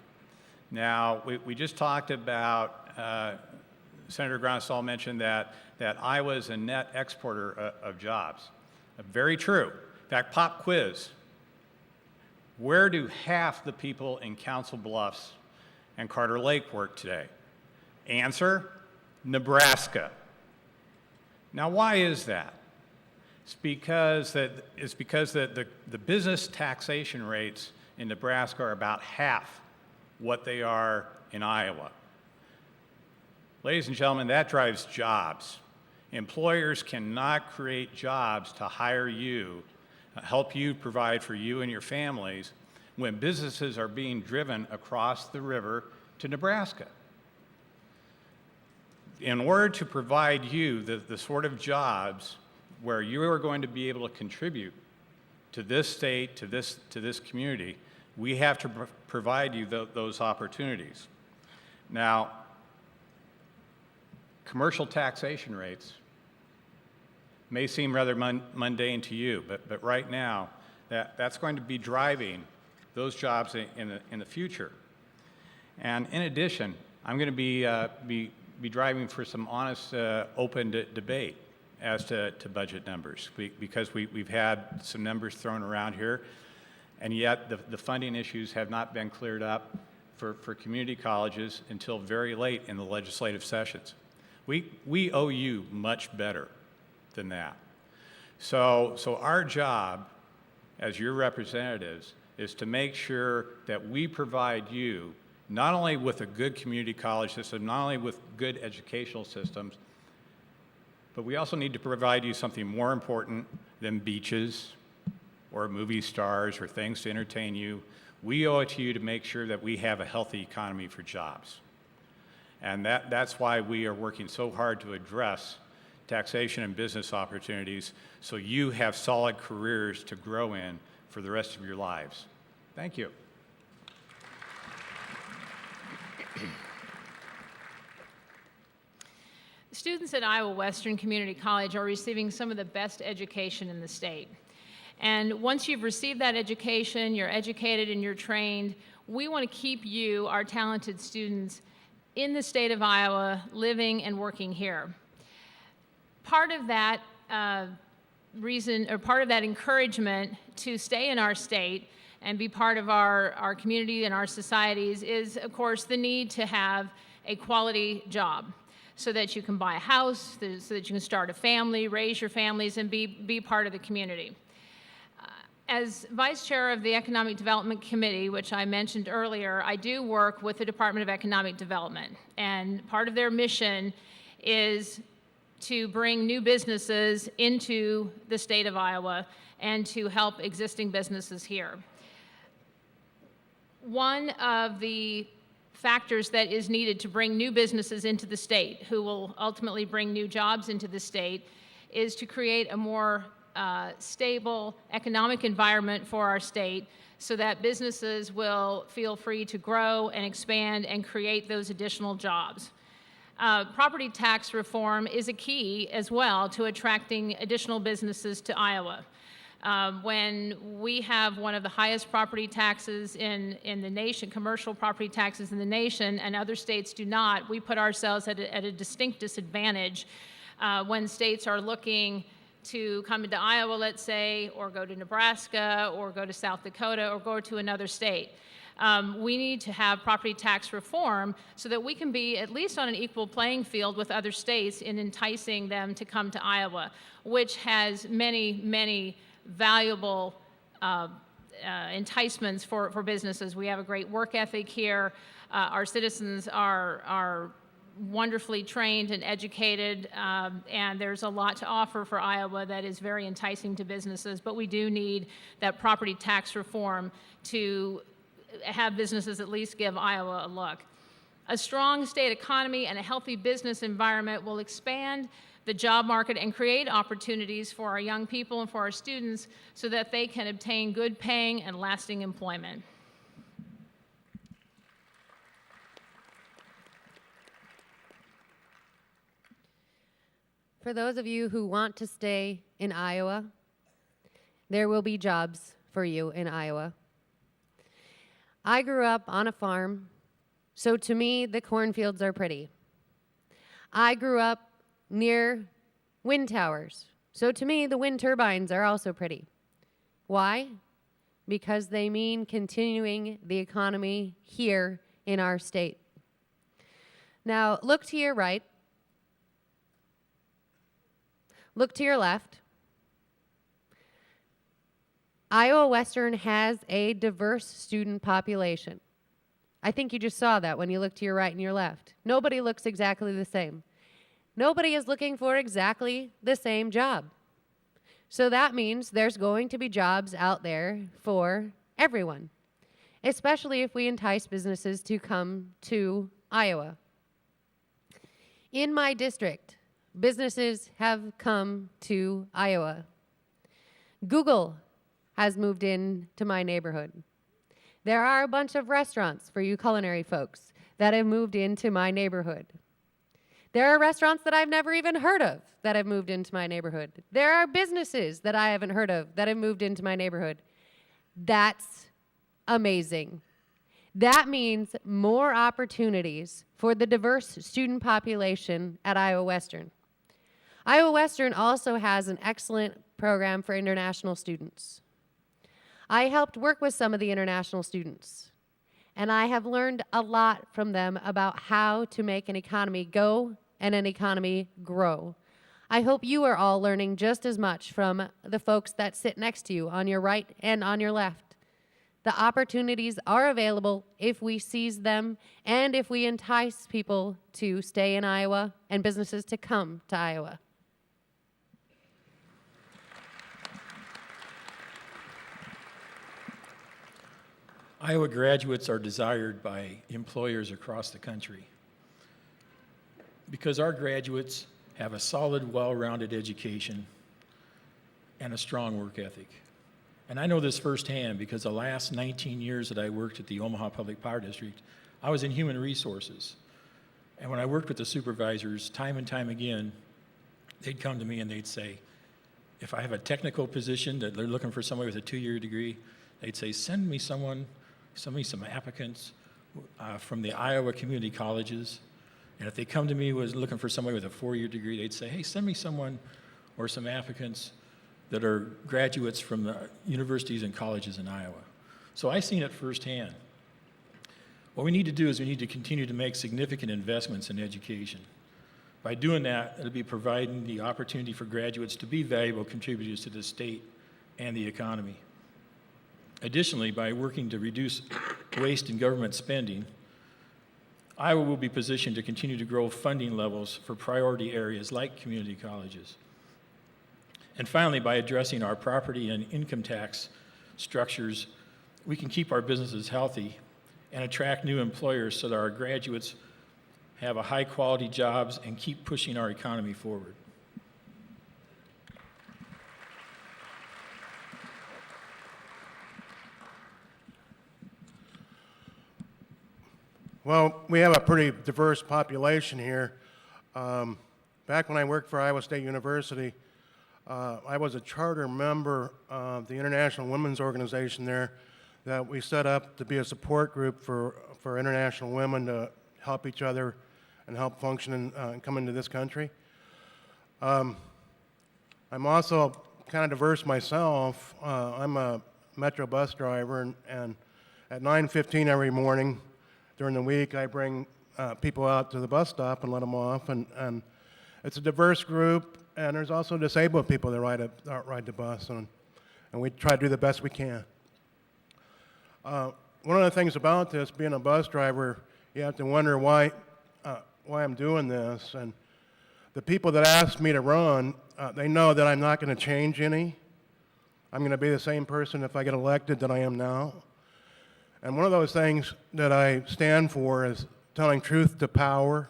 Now, we just talked about, Senator Gronstal mentioned that Iowa is a net exporter of jobs. Very true. In fact, pop quiz. Where do half the people in Council Bluffs and Carter Lake work today? Answer, Nebraska. Now, why is that? It's because the business taxation rates in Nebraska are about half what they are in Iowa. Ladies and gentlemen, that drives jobs. Employers cannot create jobs to hire you, help you provide for you and your families when businesses are being driven across the river to Nebraska. In order to provide you the sort of jobs where you are going to be able to contribute to this state, to this community, we have to provide you those opportunities. Now, commercial taxation rates may seem rather mundane to you, but right now, that's going to be driving those jobs in the future. And in addition, I'm going to be driving for some honest, open debate as to budget numbers, because we've had some numbers thrown around here, and yet the funding issues have not been cleared up for community colleges until very late in the legislative sessions. We owe you much better than that. So our job as your representatives is to make sure that we provide you not only with a good community college system, not only with good educational systems, but we also need to provide you something more important than beaches or movie stars or things to entertain you. We owe it to you to make sure that we have a healthy economy for jobs. And that's why we are working so hard to address taxation and business opportunities so you have solid careers to grow in for the rest of your lives. Thank you. Students at Iowa Western Community College are receiving some of the best education in the state. And once you've received that education, you're educated and you're trained, we want to keep you, our talented students, in the state of Iowa, living and working here. Part of that part of that encouragement to stay in our state and be part of our community and our societies is, of course, the need to have a quality job so that you can buy a house, so that you can start a family, raise your families, and be part of the community. As Vice Chair of the Economic Development Committee, which I mentioned earlier, I do work with the Department of Economic Development, and part of their mission is to bring new businesses into the state of Iowa and to help existing businesses here. One of the factors that is needed to bring new businesses into the state, who will ultimately bring new jobs into the state, is to create a more stable economic environment for our state so that businesses will feel free to grow and expand and create those additional jobs. Property tax reform is a key as well to attracting additional businesses to Iowa. When we have one of the highest property taxes in the nation, commercial property taxes in the nation, and other states do not, we put ourselves at a distinct disadvantage when states are looking to come into Iowa, let's say, or go to Nebraska, or go to South Dakota, or go to another state. We need to have property tax reform so that we can be at least on an equal playing field with other states in enticing them to come to Iowa, which has many, many valuable enticements for businesses. We have a great work ethic here. Our citizens are wonderfully trained and educated, and there's a lot to offer for Iowa that is very enticing to businesses, but we do need that property tax reform to have businesses at least give Iowa a look. A strong state economy and a healthy business environment will expand the job market and create opportunities for our young people and for our students so that they can obtain good paying and lasting employment. For those of you who want to stay in Iowa, there will be jobs for you in Iowa. I grew up on a farm, so to me, the cornfields are pretty. I grew up near wind towers, so to me, the wind turbines are also pretty. Why? Because they mean continuing the economy here in our state. Now, look to your right. Look to your left. Iowa Western has a diverse student population. I think you just saw that when you look to your right and your left. Nobody looks exactly the same. Nobody is looking for exactly the same job. So that means there's going to be jobs out there for everyone, especially if we entice businesses to come to Iowa. In my district, businesses have come to Iowa. Google has moved into my neighborhood. There are a bunch of restaurants for you culinary folks that have moved into my neighborhood. There are restaurants that I've never even heard of that have moved into my neighborhood. There are businesses that I haven't heard of that have moved into my neighborhood. That's amazing. That means more opportunities for the diverse student population at Iowa Western. Iowa Western also has an excellent program for international students. I helped work with some of the international students, and I have learned a lot from them about how to make an economy go and an economy grow. I hope you are all learning just as much from the folks that sit next to you on your right and on your left. The opportunities are available if we seize them and if we entice people to stay in Iowa and businesses to come to Iowa. Iowa graduates are desired by employers across the country because our graduates have a solid, well-rounded education and a strong work ethic. And I know this firsthand because the last 19 years that I worked at the Omaha Public Power District, I was in human resources. And when I worked with the supervisors, time and time again, they'd come to me and they'd say, if I have a technical position that they're looking for somebody with a 2-year degree, they'd say, send me some applicants from the Iowa community colleges. And if they come to me looking for somebody with a 4-year degree, they'd say, hey, send me someone or some applicants that are graduates from the universities and colleges in Iowa. So I've seen it firsthand. What we need to do is we need to continue to make significant investments in education. By doing that, it'll be providing the opportunity for graduates to be valuable contributors to the state and the economy. Additionally, by working to reduce waste in government spending, Iowa will be positioned to continue to grow funding levels for priority areas like community colleges. And finally, by addressing our property and income tax structures, we can keep our businesses healthy and attract new employers so that our graduates have a high-quality jobs and keep pushing our economy forward. Well, we have a pretty diverse population here. Back when I worked for Iowa State University, I was a charter member of the International Women's Organization there that we set up to be a support group for international women to help each other and help function and come into this country. I'm also kind of diverse myself. I'm a Metro bus driver, and at 9:15 every morning during the week, I bring people out to the bus stop and let them off, and it's a diverse group, and there's also disabled people that ride the bus, and we try to do the best we can. One of the things about this, being a bus driver, you have to wonder why I'm doing this, and the people that ask me to run, they know that I'm not going to change any. I'm going to be the same person if I get elected that I am now. And one of those things that I stand for is telling truth to power.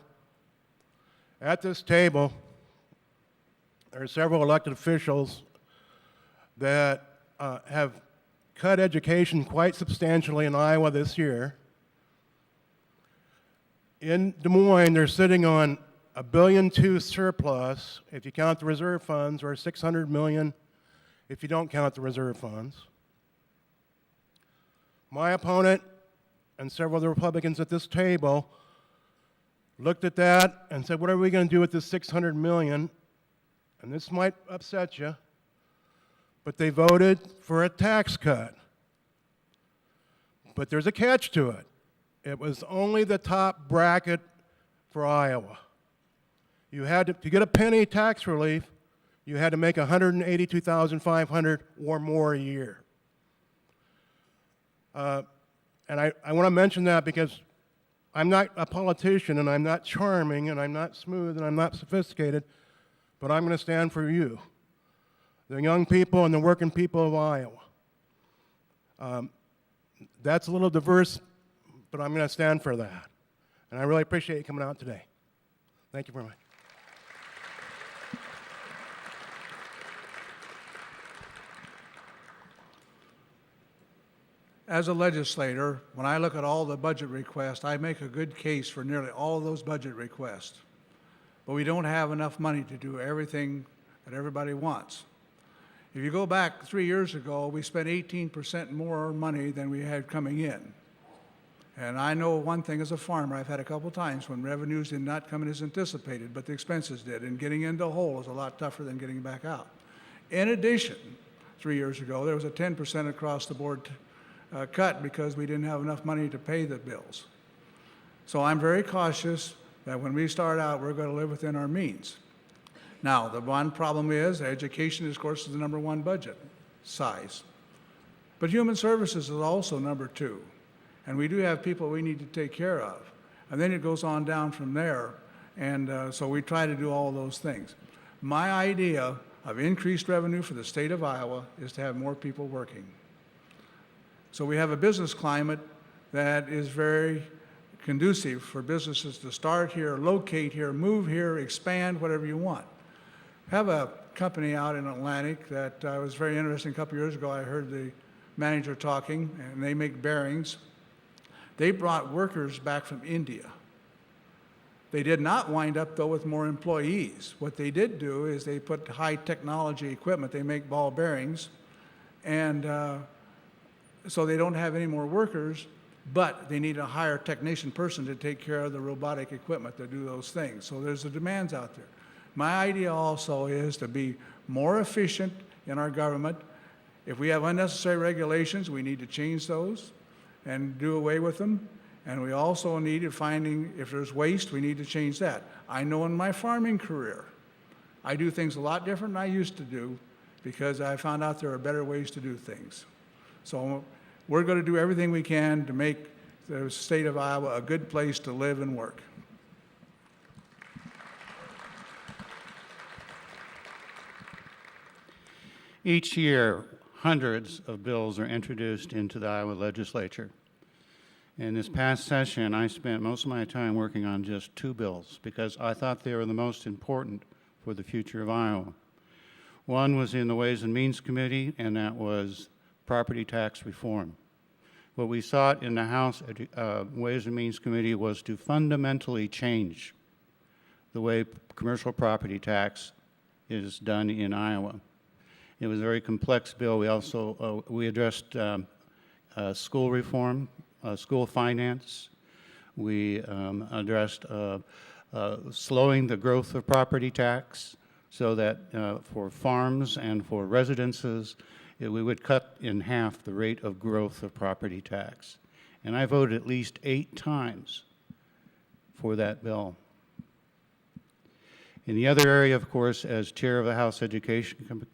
At this table, there are several elected officials that have cut education quite substantially in Iowa this year. In Des Moines, they're sitting on $1.2 billion surplus, if you count the reserve funds, or $600 million if you don't count the reserve funds. My opponent and several of the Republicans at this table looked at that and said, what are we going to do with this $600 million? And this might upset you, but they voted for a tax cut. But there's a catch to it. It was only the top bracket for Iowa. You had to get a penny tax relief, you had to make $182,500 or more a year. And I want to mention that because I'm not a politician, and I'm not charming, and I'm not smooth, and I'm not sophisticated, but I'm going to stand for you, the young people and the working people of Iowa. That's a little diverse, but I'm going to stand for that. And I really appreciate you coming out today. Thank you very much. As a legislator, when I look at all the budget requests, I make a good case for nearly all of those budget requests. But we don't have enough money to do everything that everybody wants. If you go back 3 years ago, we spent 18% more money than we had coming in. And I know one thing as a farmer, I've had a couple times when revenues did not come in as anticipated, but the expenses did. And getting into a hole is a lot tougher than getting back out. In addition, 3 years ago, there was a 10% across the board cut because we didn't have enough money to pay the bills. So I'm very cautious that when we start out, we're going to live within our means. Now, the one problem is education, of course, is the #1 budget size. But human services is also #2. And we do have people we need to take care of. And then it goes on down from there. And so we try to do all those things. My idea of increased revenue for the state of Iowa is to have more people working. So we have a business climate that is very conducive for businesses to start here, locate here, move here, expand, whatever you want. I have a company out in Atlantic that was very interesting. A couple years ago, I heard the manager talking, and they make bearings. They brought workers back from India. They did not wind up, though, with more employees. What they did do is they put high technology equipment. They make ball bearings, and so they don't have any more workers, but they need a higher technician person to take care of the robotic equipment to do those things. So there's the demands out there. My idea also is to be more efficient in our government If we have unnecessary regulations, we need to change those and do away with them. And we also need to finding, if there's waste, we need to change that. I know in my farming career, I do things a lot different than I used to do because I found out there are better ways to do things. So we're going to do everything we can to make the state of Iowa a good place to live and work. Each year, hundreds of bills are introduced into the Iowa legislature. In this past session, I spent most of my time working on just 2 bills because I thought they were the most important for the future of Iowa. One was in the Ways and Means Committee, and that was property tax reform. What we sought in the House Ways and Means Committee was to fundamentally change the way commercial property tax is done in Iowa. It was a very complex bill. We also we addressed school reform, school finance. We addressed slowing the growth of property tax so that for farms and for residences, we would cut in half the rate of growth of property tax. And I voted at least 8 times for that bill. In the other area, of course, as chair of the House Education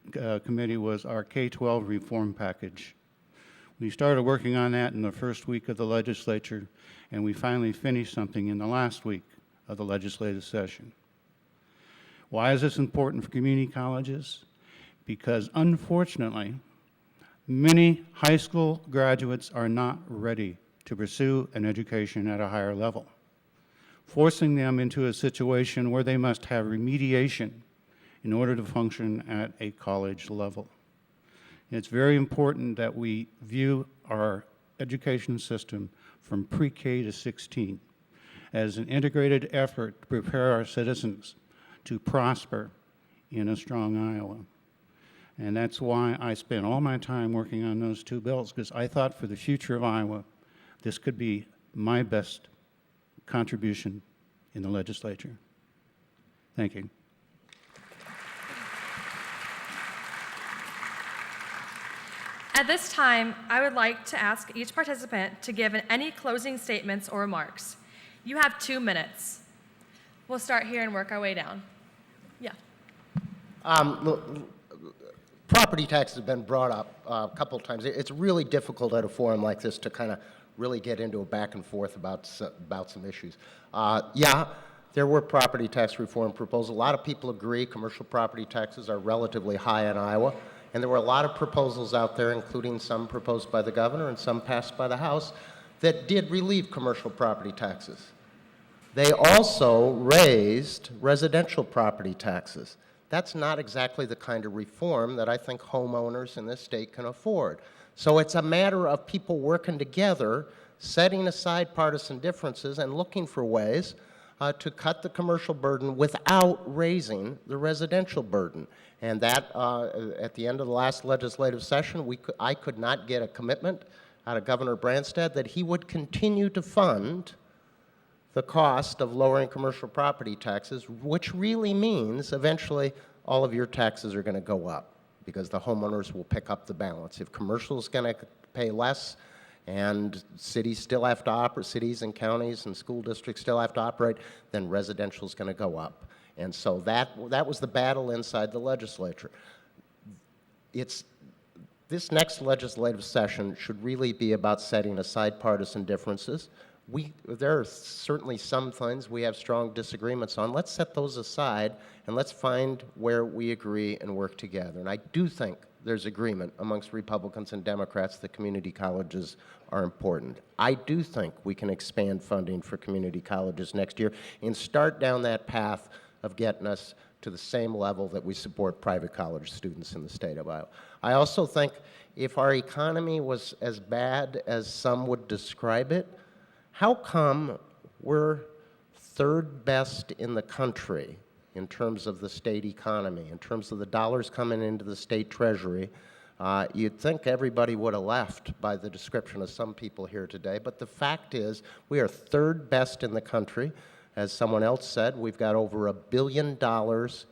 Committee, was our K-12 reform package. We started working on that in the first week of the legislature, and we finally finished something in the last week of the legislative session. Why is this important for community colleges? Because unfortunately, many high school graduates are not ready to pursue an education at a higher level, forcing them into a situation where they must have remediation in order to function at a college level. It's very important that we view our education system from pre-K to 16 as an integrated effort to prepare our citizens to prosper in a strong Iowa. And that's why I spent all my time working on those 2 bills, because I thought for the future of Iowa, this could be my best contribution in the legislature. Thank you. At this time, I would like to ask each participant to give any closing statements or remarks. You have 2 minutes. We'll start here and work our way down. Yeah. Property tax has been brought up a couple of times. It's really difficult at a forum like this to kind of really get into a back and forth about some issues. Yeah, there were property tax reform proposals. A lot of people agree commercial property taxes are relatively high in Iowa, and there were a lot of proposals out there, including some proposed by the governor and some passed by the House, that did relieve commercial property taxes. They also raised residential property taxes. That's not exactly the kind of reform that I think homeowners in this state can afford. So it's a matter of people working together, setting aside partisan differences and looking for ways to cut the commercial burden without raising the residential burden. And that, at the end of the last legislative session, I could not get a commitment out of Governor Branstad that he would continue to fund the cost of lowering commercial property taxes, which really means eventually all of your taxes are going to go up because the homeowners will pick up the balance. If commercial is going to pay less and cities still have to operate, cities and counties and school districts still have to operate, then residential is going to go up. And so that was the battle inside the legislature. This next legislative session should really be about setting aside partisan differences. There are certainly some things we have strong disagreements on. Let's set those aside and let's find where we agree and work together. And I do think there's agreement amongst Republicans and Democrats that community colleges are important. I do think we can expand funding for community colleges next year and start down that path of getting us to the same level that we support private college students in the state of Iowa. I also think if our economy was as bad as some would describe it, how come we're 3rd best in the country in terms of the state economy, in terms of the dollars coming into the state treasury? You'd think everybody would have left by the description of some people here today, but the fact is we are 3rd best in the country. As someone else said, we've got over $1 billion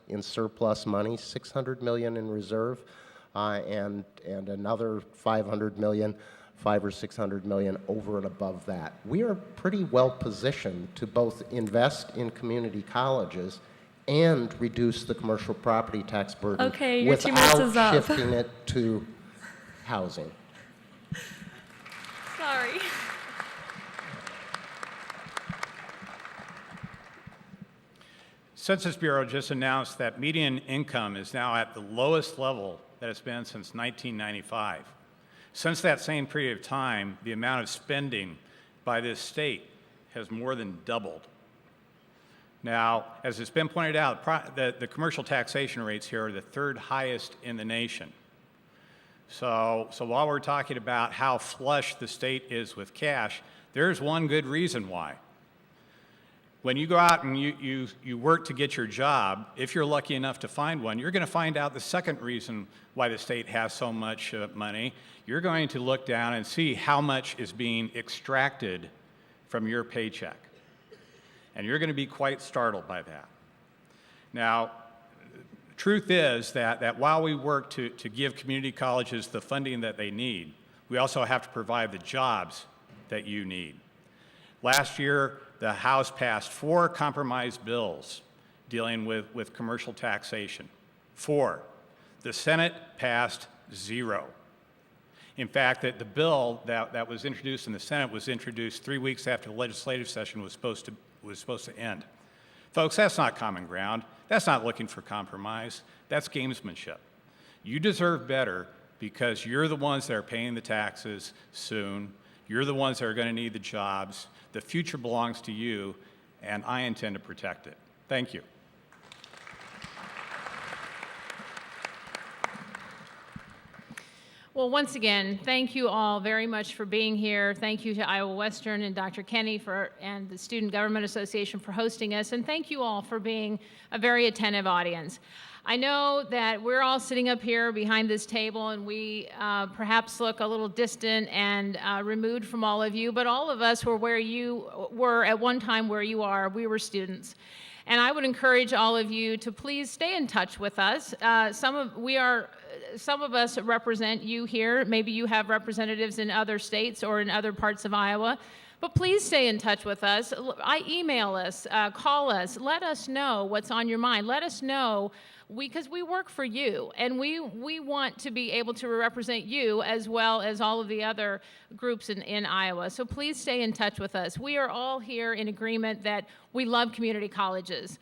in surplus money, $600 million in reserve. and another 500 million, 500 or 600 million over and above that. We are pretty well positioned to both invest in community colleges and reduce the commercial property tax burden Okay, your 2 minutes is without up. shifting it to housing. Sorry. Census Bureau just announced that median income is now at the lowest level that it's been since 1995. Since that same period of time, the amount of spending by this state has more than doubled. Now, as it's been pointed out, the commercial taxation rates here are the third highest in the nation. So while we're talking about how flush the state is with cash, there's one good reason why. When you go out and you work to get your job, if you're lucky enough to find one, you're going to find out the second reason why the state has so much money. You're going to look down and see how much is being extracted from your paycheck. And you're going to be quite startled by that. Now, truth is that while we work to give community colleges the funding that they need, we also have to provide the jobs that you need. Last year, the House passed 4 compromise bills dealing with commercial taxation. 4. The Senate passed 0. In fact, the bill that was introduced in the Senate was introduced 3 weeks after the legislative session was supposed to end. Folks, that's not common ground. That's not looking for compromise. That's gamesmanship. You deserve better because you're the ones that are paying the taxes soon. You're the ones that are going to need the jobs. The future belongs to you, and I intend to protect it. Thank you. Well, once again, thank you all very much for being here. Thank you to Iowa Western and Dr. Kenny and the Student Government Association for hosting us, and thank you all for being a very attentive audience. I know that we're all sitting up here behind this table, and we perhaps look a little distant and removed from all of you, but all of us were where you were at one time where you are. We were students. And I would encourage all of you to please stay in touch with us. Some of us represent you here. Maybe you have representatives in other states or in other parts of Iowa. But please stay in touch with us. Email us, call us, let us know what's on your mind. Let us know, because we work for you, and we want to be able to represent you as well as all of the other groups in Iowa. So please stay in touch with us. We are all here in agreement that we love community colleges.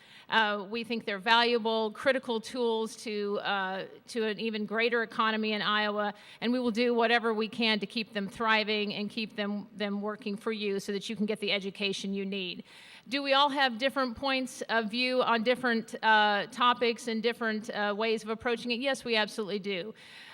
We think they're valuable, critical tools to an even greater economy in Iowa, and we will do whatever we can to keep them thriving and keep them working for you so that you can get the education you need. Do we all have different points of view on different topics and different ways of approaching it? Yes, we absolutely do.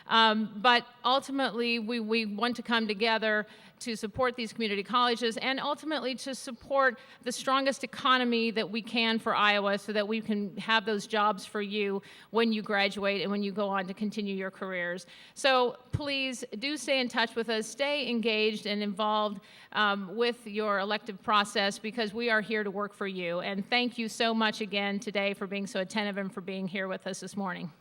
But ultimately, we want to come together to support these community colleges and ultimately to support the strongest economy that we can for Iowa so that we can have those jobs for you when you graduate and when you go on to continue your careers. So please do stay in touch with us, stay engaged and involved with your elective process, because we are here to work for you. And thank you so much again today for being so attentive and for being here with us this morning.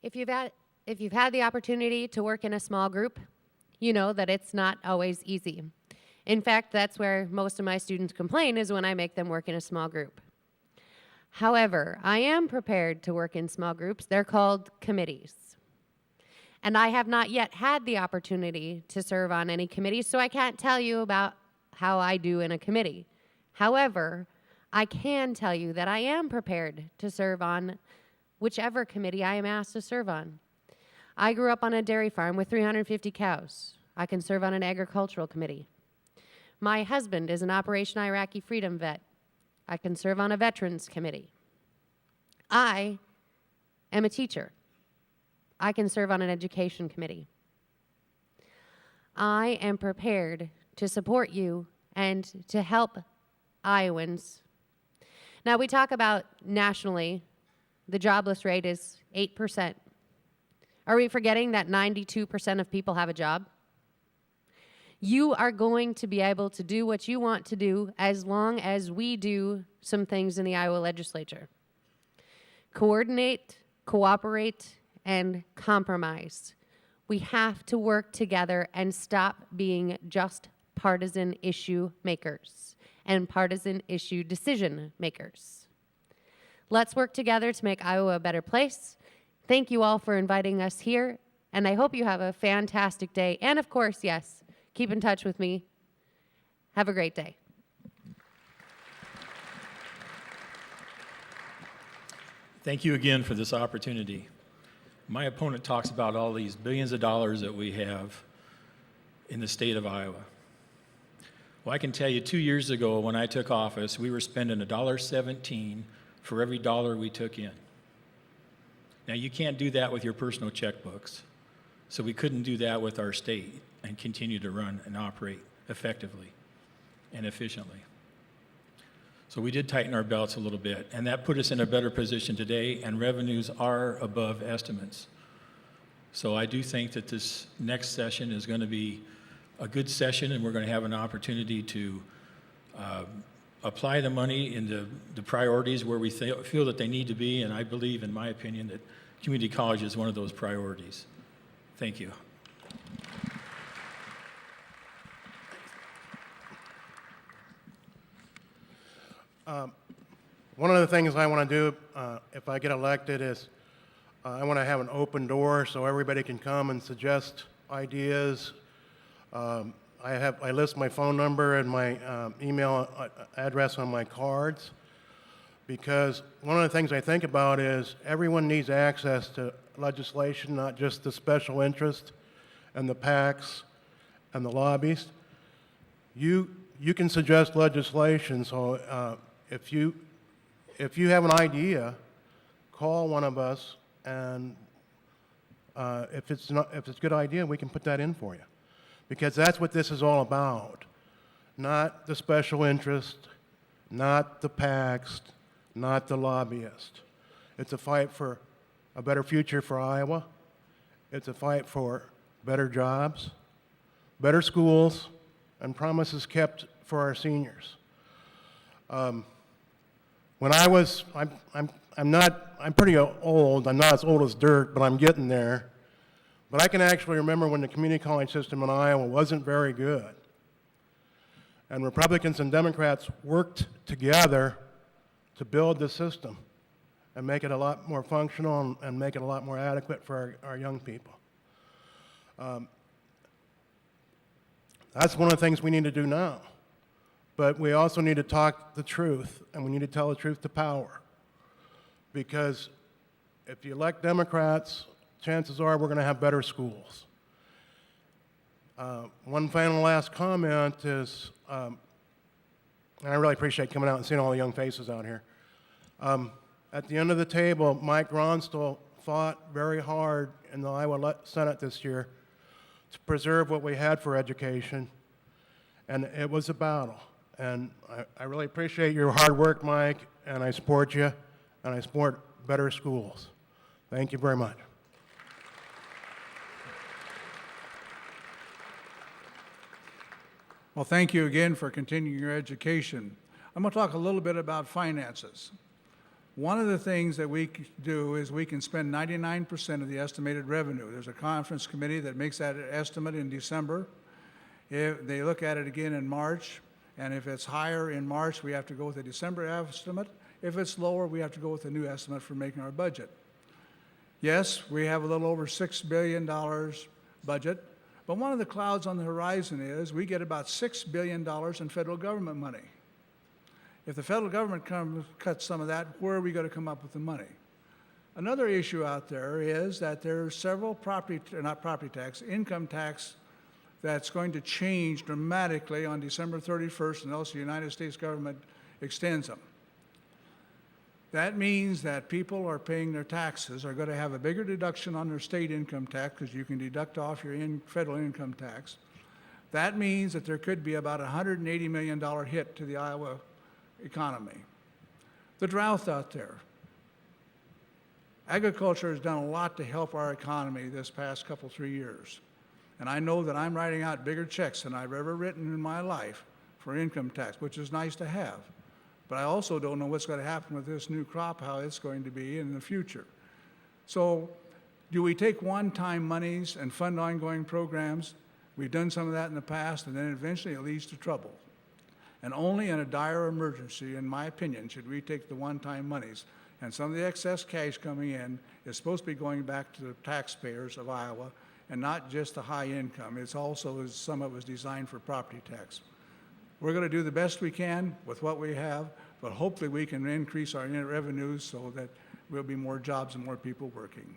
If you've had the opportunity to work in a small group, you know that it's not always easy. In fact, that's where most of my students complain, is when I make them work in a small group. However, I am prepared to work in small groups. They're called committees. And I have not yet had the opportunity to serve on any committees, so I can't tell you about how I do in a committee. However, I can tell you that I am prepared to serve on whichever committee I am asked to serve on. I grew up on a dairy farm with 350 cows. I can serve on an agricultural committee. My husband is an Operation Iraqi Freedom vet. I can serve on a veterans committee. I am a teacher. I can serve on an education committee. I am prepared to support you and to help Iowans. Now, we talk about nationally, the jobless rate is 8%. Are we forgetting that 92% of people have a job? You are going to be able to do what you want to do as long as we do some things in the Iowa legislature. Coordinate, cooperate, and compromise. We have to work together and stop being just partisan issue makers and partisan issue decision makers. Let's work together to make Iowa a better place. Thank you all for inviting us here, and I hope you have a fantastic day. And of course, yes, keep in touch with me. Have a great day. Thank you again for this opportunity. My opponent talks about all these billions of dollars that we have in the state of Iowa. Well, I can tell you 2 years ago when I took office, we were spending $1.17 for every dollar we took in. Now, you can't do that with your personal checkbooks, so we couldn't do that with our state and continue to run and operate effectively and efficiently. So we did tighten our belts a little bit, and that put us in a better position today, and revenues are above estimates. So I do think that this next session is going to be a good session, and we're going to have an opportunity to apply the money in the priorities where we feel that they need to be, and I believe, in my opinion, that community college is one of those priorities. Thank you. One of the things I want to do if I get elected is I want to have an open door so everybody can come and suggest ideas. I list my phone number and my email address on my cards, because one of the things I think about is everyone needs access to legislation, not just the special interest and the PACs and the lobbyists. You can suggest legislation, so if you have an idea, call one of us, and if it's a good idea, we can put that in for you. Because that's what this is all about. Not the special interest, not the PACs, not the lobbyists. It's a fight for a better future for Iowa. It's a fight for better jobs, better schools, and promises kept for our seniors. When I'm pretty old. I'm not as old as dirt, but I'm getting there. But I can actually remember when the community college system in Iowa wasn't very good. And Republicans and Democrats worked together to build the system and make it a lot more functional and make it a lot more adequate for our young people. That's one of the things we need to do now. But we also need to talk the truth, and we need to tell the truth to power. Because if you elect Democrats, chances are we're going to have better schools. One final last comment is, and I really appreciate coming out and seeing all the young faces out here. At the end of the table, Mike Gronstal fought very hard in the Iowa Senate this year to preserve what we had for education, and it was a battle. And I really appreciate your hard work, Mike, and I support you, and I support better schools. Thank you very much. Well, thank you again for continuing your education. I'm going to talk a little bit about finances. One of the things that we do is we can spend 99% of the estimated revenue. There's a conference committee that makes that estimate in December. If they look at it again in March, and if it's higher in March, we have to go with a December estimate. If it's lower, we have to go with a new estimate for making our budget. Yes, we have a little over $6 billion budget, but one of the clouds on the horizon is we get about $6 billion in federal government money. If the federal government cuts some of that, where are we going to come up with the money? Another issue out there is that there are several income tax that's going to change dramatically on December 31st, unless the United States government extends them. That means that people are paying their taxes are going to have a bigger deduction on their state income tax, because you can deduct off your federal income tax. That means that there could be about a $180 million hit to the Iowa economy. The drought out there. Agriculture has done a lot to help our economy this past 3 years. And I know that I'm writing out bigger checks than I've ever written in my life for income tax, which is nice to have. But I also don't know what's going to happen with this new crop, how it's going to be in the future. So do we take one-time monies and fund ongoing programs? We've done some of that in the past, and then eventually it leads to trouble. And only in a dire emergency, in my opinion, should we take the one-time monies. And some of the excess cash coming in is supposed to be going back to the taxpayers of Iowa, and not just the high income. It's also, some of it was designed for property tax. We're going to do the best we can with what we have, but hopefully we can increase our revenues so that there'll be more jobs and more people working.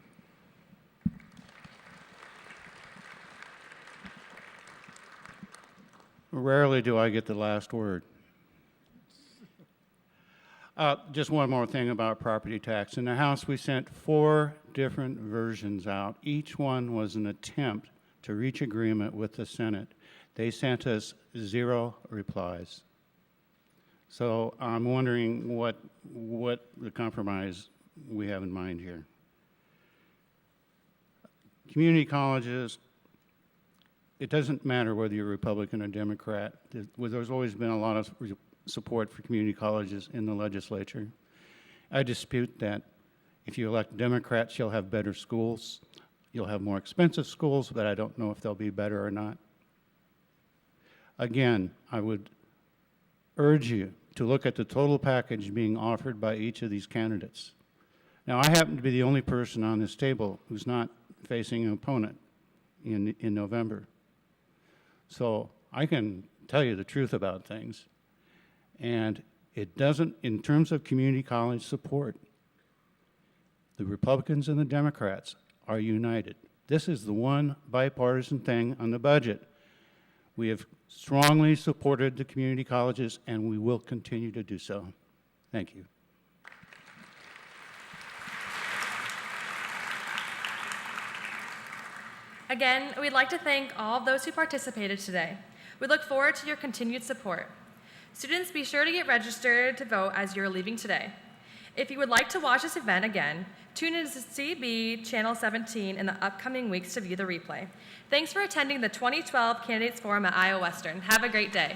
Rarely do I get the last word. Just one more thing about property tax. In the House, we sent 4 different versions out. Each one was an attempt to reach agreement with the Senate. They sent us 0 replies. So I'm wondering what the compromise we have in mind here. Community colleges, it doesn't matter whether you're Republican or Democrat. There's always been a lot of support for community colleges in the legislature. I dispute that. If you elect Democrats, you'll have better schools. You'll have more expensive schools, but I don't know if they'll be better or not. Again, I would urge you to look at the total package being offered by each of these candidates. Now, I happen to be the only person on this table who's not facing an opponent in November. So I can tell you the truth about things. And it doesn't, in terms of community college support, the Republicans and the Democrats are united. This is the one bipartisan thing on the budget. We have strongly supported the community colleges, and we will continue to do so. Thank you. Again, we'd like to thank all of those who participated today. We look forward to your continued support. Students, be sure to get registered to vote as you're leaving today. If you would like to watch this event again, tune in to CB Channel 17 in the upcoming weeks to view the replay. Thanks for attending the 2012 Candidates Forum at Iowa Western. Have a great day.